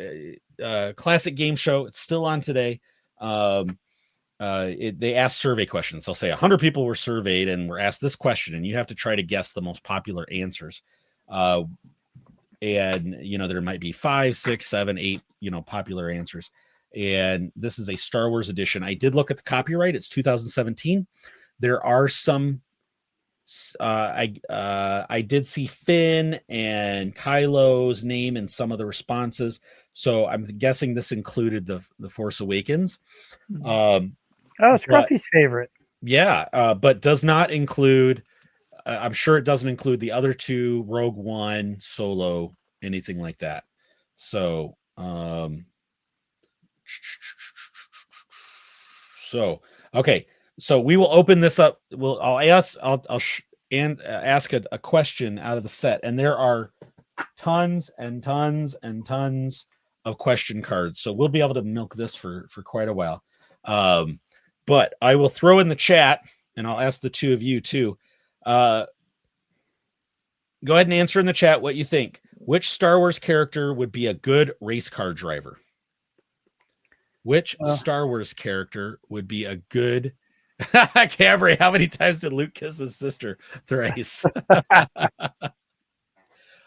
classic game show, it's still on today. They ask survey questions. They'll say 100 people were surveyed and were asked this question, and you have to try to guess the most popular answers. And there might be 5, 6, 7, 8, popular answers. And this is a Star Wars edition. I did look at the copyright. It's 2017. There are some. I did see Finn and Kylo's name in some of the responses, so I'm guessing this included the Force Awakens. Scruffy's favorite. Yeah, but does not include. I'm sure it doesn't include the other two, Rogue One, Solo, anything like that. So, okay. So we will open this up. I'll ask a question out of the set, and there are tons and tons and tons of question cards. So we'll be able to milk this for quite a while. But I will throw in the chat, and I'll ask the two of you too. Go ahead and answer in the chat what you think. Which Star Wars character would be a good race car driver? Which Star Wars character would be a good Camry, how many times did Luke kiss his sister? Thrice.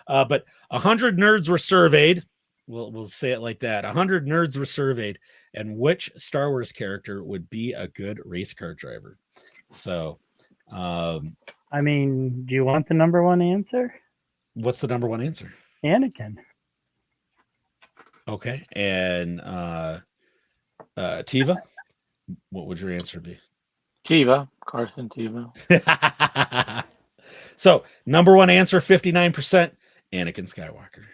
But 100 nerds were surveyed. We'll say it like that. 100 nerds were surveyed, and which Star Wars character would be a good race car driver? So, do you want the number one answer? What's the number one answer? Anakin. Okay, and Tiva, what would your answer be? Carson Tiva. So, number one answer, 59%, Anakin Skywalker.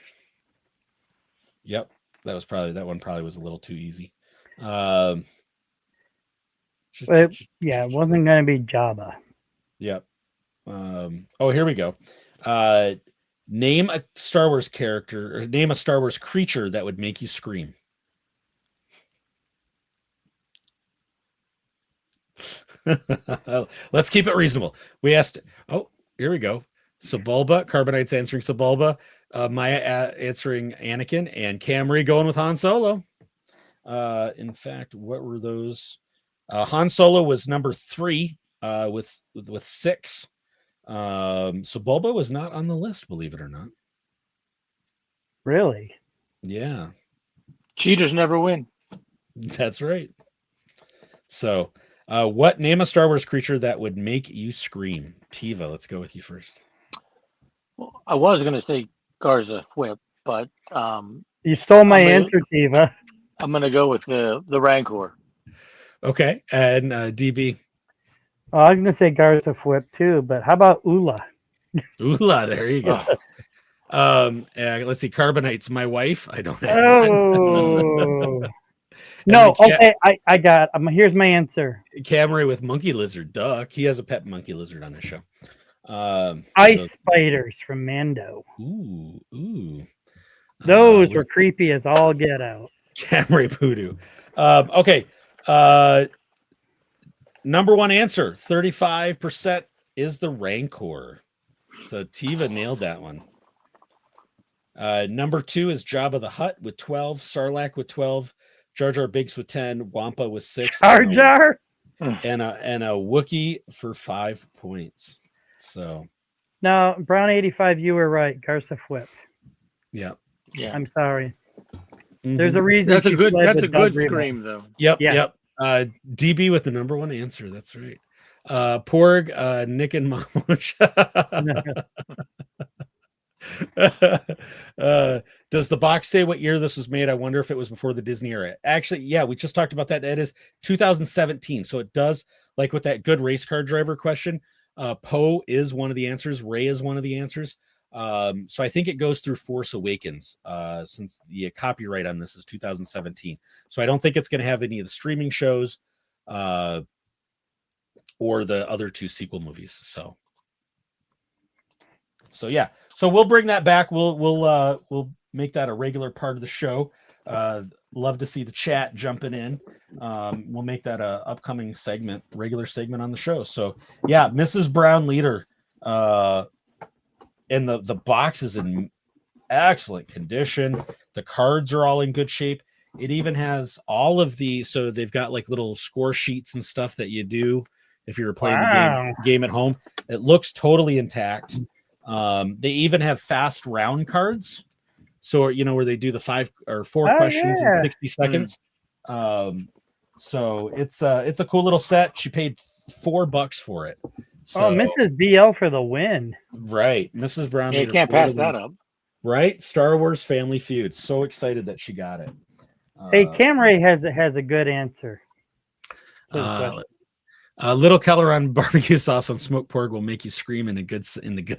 Yep, that one probably was a little too easy. But it wasn't going to be Jabba. Yep. Here we go. Name a Star Wars character, or name a Star Wars creature that would make you scream. Let's keep it reasonable. We asked. Oh, here we go. Sebulba, Carbonite's answering Sebulba. Maya answering Anakin, and Camry going with Han Solo. In fact, what were those? Han Solo was number 3 with 6. Sebulba was not on the list, believe it or not. Really? Yeah. Cheaters never win. That's right. So, name a Star Wars creature that would make you scream? Tiva, let's go with you first. Well, I was going to say Garza Whip, but you stole my answer, Tiva. I'm going to go with the Rancor. Okay, and DB. Well, I was going to say Garza Whip too, but how about Ula? Ula, there you go. Let's see, Carbonite's my wife. I don't have one. No, okay, I got. Here's my answer. Camry with monkey lizard duck. He has a pet monkey lizard on his show. Ice spiders from Mando. Ooh. Those were creepy as all get out. Camry Voodoo. Okay. Number one answer, 35% is the Rancor. So Tiva nailed that one. Number two is Jabba the Hutt with 12, Sarlacc with 12, Jar Jar Binks with 10, Wampa with 6, Jar Jar. and a Wookiee for 5 points. So Now, Brown 85, you were right. Garza Whip. yeah. I'm sorry. Mhm. There's a reason. That's a she good. fled That's with a Doug good Reba. scream, though. Yep. Yes. Yep. DB with the number one answer. That's right. Porg, Nick and Mamush. Does the box say what year this was made? I wonder if it was before the Disney era. Actually, yeah, we just talked about that. That is 2017. So it does, like with that good race car driver question. Poe is one of the answers. Ray is one of the answers. So I think it goes through Force Awakens, since the copyright on this is 2017. So I don't think it's going to have any of the streaming shows, or the other two sequel movies. So yeah. So we'll bring that back. We'll make that a regular part of the show. Love to see the chat jumping in. We'll make that a upcoming segment, regular segment on the show. So yeah, Mrs. Brown Leader, and the box is in excellent condition. The cards are all in good shape. It even has all of the, so they've got like little score sheets and stuff that you do if you're playing the game at home. It looks totally intact. They even have fast round cards. So, you know, where they do the 5 or 4 questions in 60 seconds. So it's a cool little set. She paid $4 for it. So, Mrs. BL for the win. Right. Mrs. Brown. Yeah, you can't pass that up. Right. Star Wars Family Feud. So excited that she got it. Hey, Camry has a good answer. Little color on barbecue sauce on smoked pork will make you scream in the good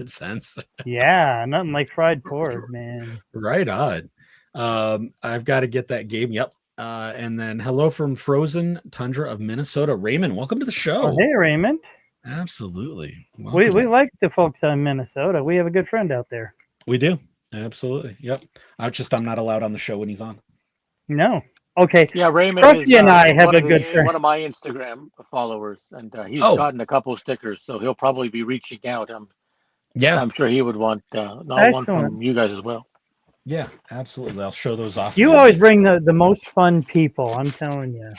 sense. Yeah, nothing like fried pork, man. Right on. I've got to get that game. Yep. And then hello from Frozen Tundra of Minnesota. Raymond, welcome to the show. Oh, hey, Raymond. Absolutely. We like the folks on Minnesota. We have a good friend out there. We do. Absolutely. Yep. I'm not allowed on the show when he's on. No. Okay. Yeah, Raymond Scruffy is, and I have a of good friend. one of my Instagram followers, and he's gotten a couple of stickers, so he'll probably be reaching out. I'm sure he would want one from you guys as well. Yeah, absolutely. I'll show those off. You always bring the most fun people. I'm telling you.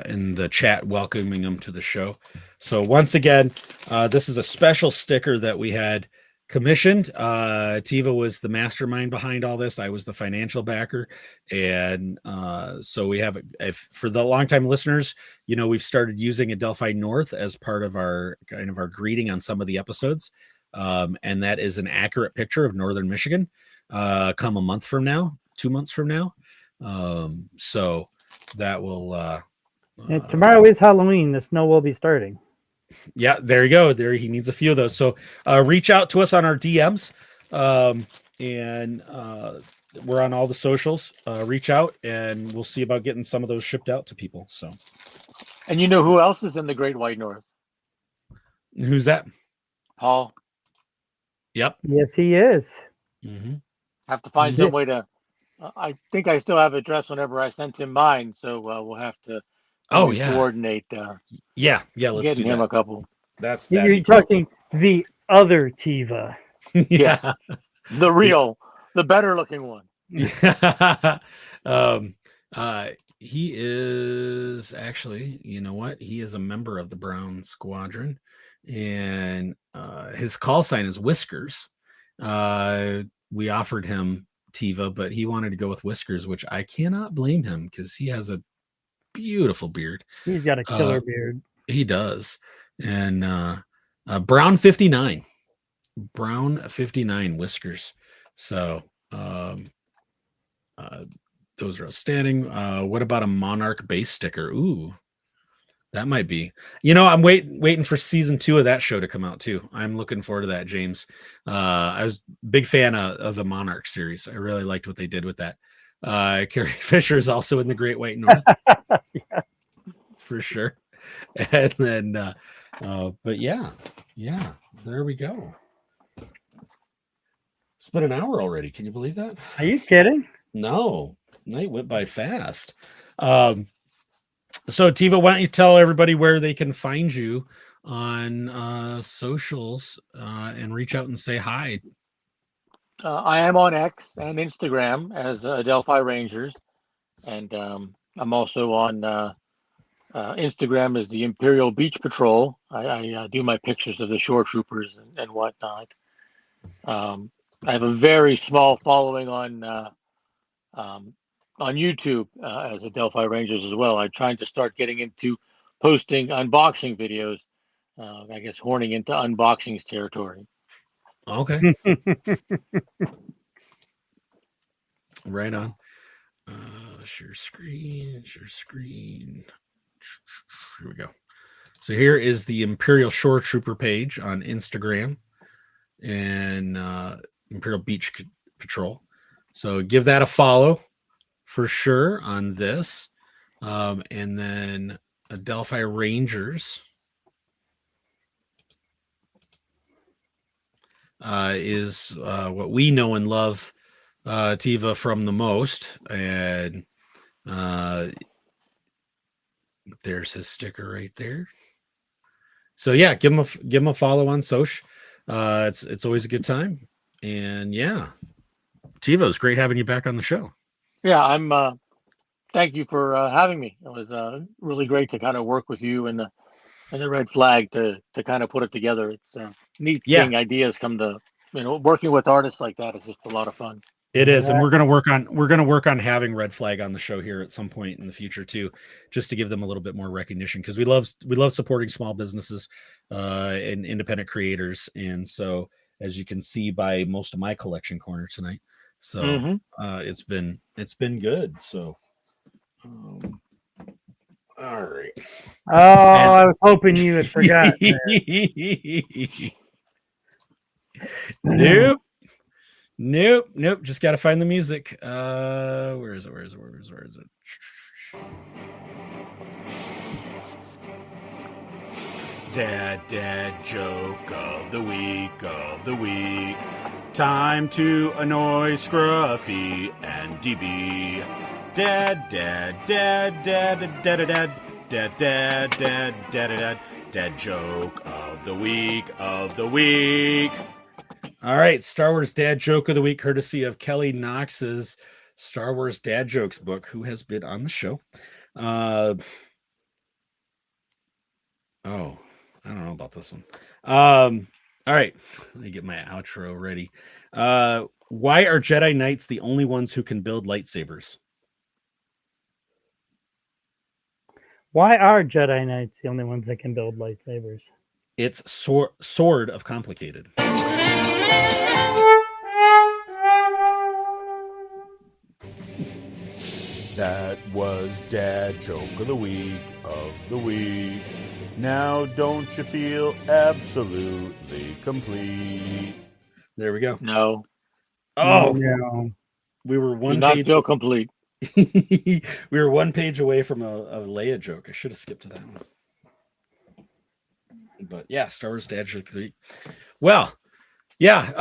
In the chat, welcoming them to the show. So once again, this is a special sticker that we had commissioned. Tiva was the mastermind behind all this. I was the financial backer. And so we have, for the longtime listeners, you know, we've started using Adelphi North as part of our kind of our greeting on some of the episodes. And that is an accurate picture of Northern Michigan come a month from now, 2 months from now. So that will tomorrow is Halloween. The snow will be starting. Yeah, there you go. There he needs a few of those. So reach out to us on our DMs, and we're on all the socials. Reach out, and we'll see about getting some of those shipped out to people. So, and you know who else is in the Great White North? Who's that? Paul. Yep. Yes, he is. Mm-hmm. Have to find some way to. I think I still have address whenever I sent him mine, so we'll have to. Coordinate. Yeah. Let's getting do him that. a couple. You're talking the other Tiva. Yeah, the better looking one. He is actually, you know what? He is a member of the Brown Squadron, and his call sign is Whiskers. We offered him Tiva, but he wanted to go with Whiskers, which I cannot blame him because he has a beautiful beard. He's got a killer beard. He does. And Brown 59 Whiskers. So those are outstanding. What about a Monarch base sticker? Ooh, that might be. You know, I'm waiting for season 2 of that show to come out too. I'm looking forward to that, James. I was a big fan of the Monarch series. I really liked what they did with that. Carrie Fisher is also in the Great White North. Yeah. For sure. And then, but yeah, there we go. It's been an hour already. Can you believe that? Are you kidding? No, night went by fast. So Tiva, why don't you tell everybody where they can find you on socials and reach out and say hi. I am on X and Instagram as Delphi Rangers, and I'm also on Instagram as the Imperial Beach Patrol. I do my pictures of the shore troopers and whatnot. I have a very small following on YouTube as a Delphi Rangers as well. I'm trying to start getting into posting unboxing videos. I guess horning into unboxings territory. Okay. Right on. Share screen. Here we go. So here is the Imperial Shore Trooper page on Instagram and Imperial Beach Patrol. So give that a follow for sure on this. And then Delphi Rangers is what we know and love Tiva from the most. And there's his sticker right there. So yeah, give him a follow on Soch. It's always a good time. And yeah, Tiva, it's great having you back on the show. Yeah, I'm. Thank you for having me. It was really great to kind of work with you and the Red Flag to kind of put it together. It's neat seeing ideas come to, working with artists like that is just a lot of fun. It is, and we're gonna work on having Red Flag on the show here at some point in the future too, just to give them a little bit more recognition, because we love supporting small businesses and independent creators. And so, as you can see by most of my collection corner tonight, so it's been good. So, all right. Oh, I was hoping you had forgotten. Nope. Just got to find the music. Where is it? Dad joke of the week. Time to annoy Scruffy and DB. Dad joke of the week. All right, Star Wars Dad Joke of the Week, courtesy of Kelly Knox's Star Wars Dad Jokes book, who has been on the show. I don't know about this one. All right, let me get my outro ready. Why are Jedi Knights the only ones who can build lightsabers? Why are Jedi Knights the only ones that can build lightsabers? It's sword of complicated. That was Dad Joke of the Week. Now don't you feel absolutely complete? There we go. No. Oh, no. We were Do not feel complete. We were one page away from a Leia joke. I should have skipped to that one. But yeah, Star Wars Dad Joke of the Week. Well, yeah,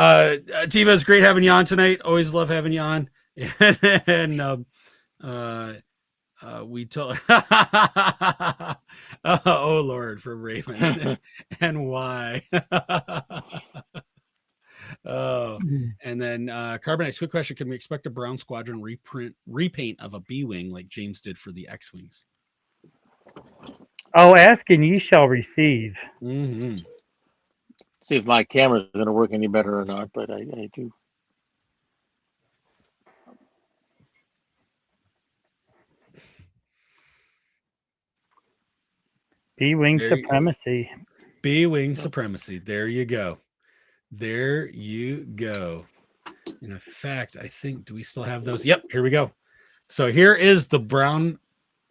Tiva, it's great having you on tonight. Always love having you on. And we told oh Lord, from Raven. And why? Oh, and then Carbonite, quick question: can we expect a Brown Squadron repaint of a B-wing like James did for the X-wings? Oh, ask and ye shall receive. Mm-hmm. See if my camera's going to work any better or not, but I do. B-wing supremacy. B-wing supremacy. There you go. In fact, I think, do we still have those? Yep, here we go. So here is the Brown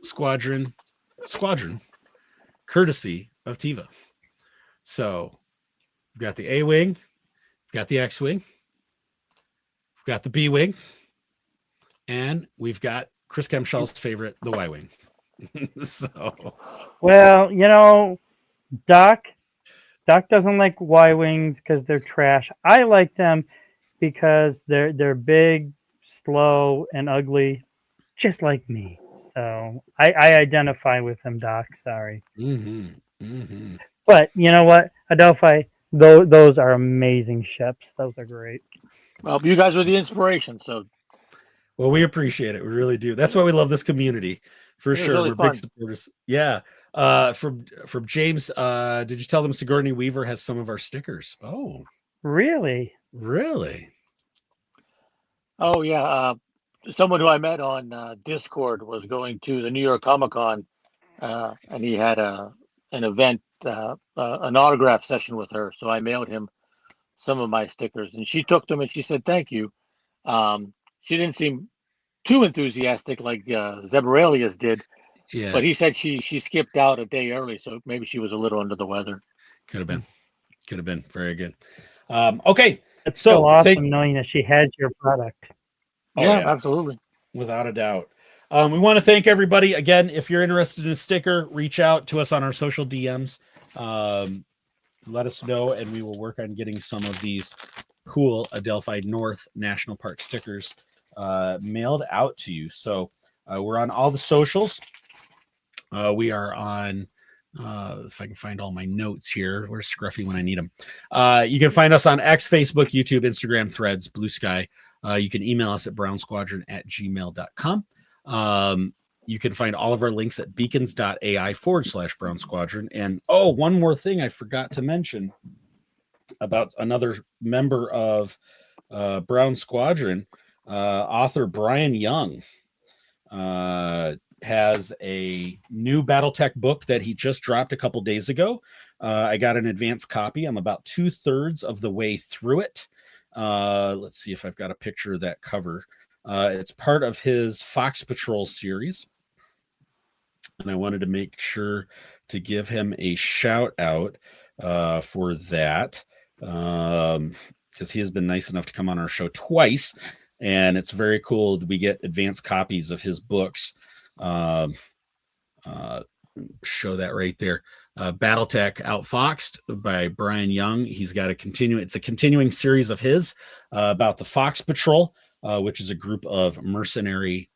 Squadron, courtesy of Tiva. So we've got the A-wing, we've got the X-wing, we've got the B-wing, and we've got Chris Kemshall's favorite, the Y-wing. So Well, Doc doesn't like Y-wings because they're trash. I like them because they're big, slow, and ugly, just like me. So I identify with them, Doc. Sorry, but you know what, Adelphi, those are amazing ships. Those are great. Well, you guys were the inspiration, so well, we appreciate it. We really do. That's why we love this community, for it was sure. really We're fun. big supporters. Yeah. From James, did you tell them Sigourney Weaver has some of our stickers? Oh, Really? really? Oh yeah, someone who I met on Discord was going to the New York Comic Con, and he had an event, an autograph session with her. So I mailed him some of my stickers, and she took them and she said thank you. She didn't seem too enthusiastic like Zebralius did, Yeah. but he said she skipped out a day early, so maybe she was a little under the weather. Could have been. Could have been. Very good. Okay. It's So so awesome knowing that she had your product. Oh, yeah, yeah. absolutely. Without a doubt. We want to thank everybody again. If you're interested in a sticker, reach out to us on our social DMs. Let us know, and we will work on getting some of these cool Adelphi North National Park stickers mailed out to you. So we're on all the socials. We are on, if I can find all my notes here. Where's Scruffy when I need them? You can find us on X, Facebook, YouTube, Instagram, Threads, Blue Sky. You can email us at brownsquadron@gmail.com. You can find all of our links at beacons.ai/Brown Squadron. And one more thing I forgot to mention about another member of Brown Squadron, author Brian Young has a new Battletech book that he just dropped a couple days ago. I got an advanced copy. I'm about 2/3 of the way through it. Let's see if I've got a picture of that cover. It's part of his Fox Patrol series. And I wanted to make sure to give him a shout out for that, because he has been nice enough to come on our show twice. And it's very cool that we get advanced copies of his books. Show that right there. Battletech Outfoxed by Brian Young. He's got it's a continuing series of his about the Fox Patrol, which is a group of mercenary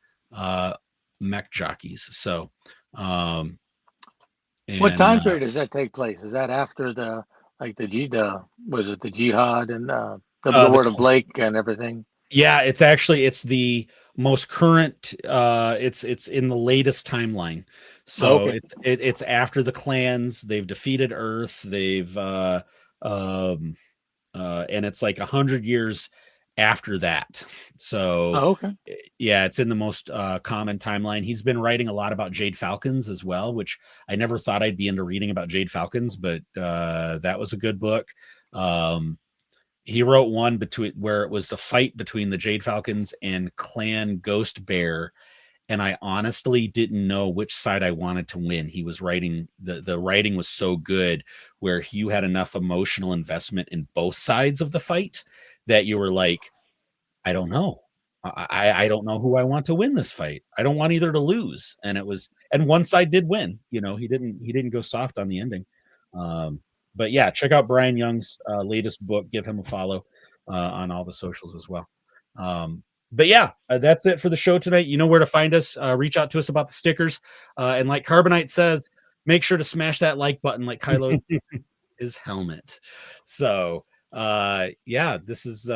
mech jockeys. So What time period does that take place? Is that after the jihad and the word of Blake and everything? Yeah, it's the most current. It's in the latest timeline. So Okay. it's after the clans. They've defeated Earth. They've and it's like 100 years after that. So okay. Yeah, it's in the most common timeline. He's been writing a lot about Jade Falcons as well, which I never thought I'd be into reading about Jade Falcons, but that was a good book. He wrote one where it was a fight between the Jade Falcons and Clan Ghost Bear, and I honestly didn't know which side I wanted to win. He was writing, the writing was so good where you had enough emotional investment in both sides of the fight that you were like, I don't know. I don't know who I want to win this fight. I don't want either to lose. And one side did win. He didn't go soft on the ending. But yeah, check out Brian Young's latest book. Give him a follow on all the socials as well. But yeah, that's it for the show tonight. You know where to find us. Reach out to us about the stickers. And like Carbonite says, make sure to smash that like button like Kylo his helmet. So yeah, this is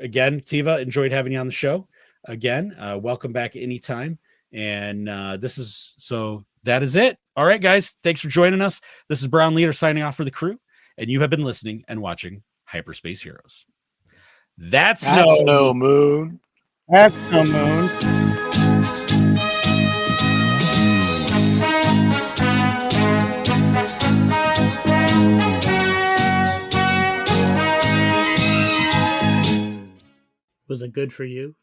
again, Tiva, enjoyed having you on the show. Again, welcome back anytime. And that is it. All right, guys, thanks for joining us. This is Brown Leader signing off for the crew, and you have been listening and watching Hyperspace Heroes. That's no moon. That's no moon. Was it good for you?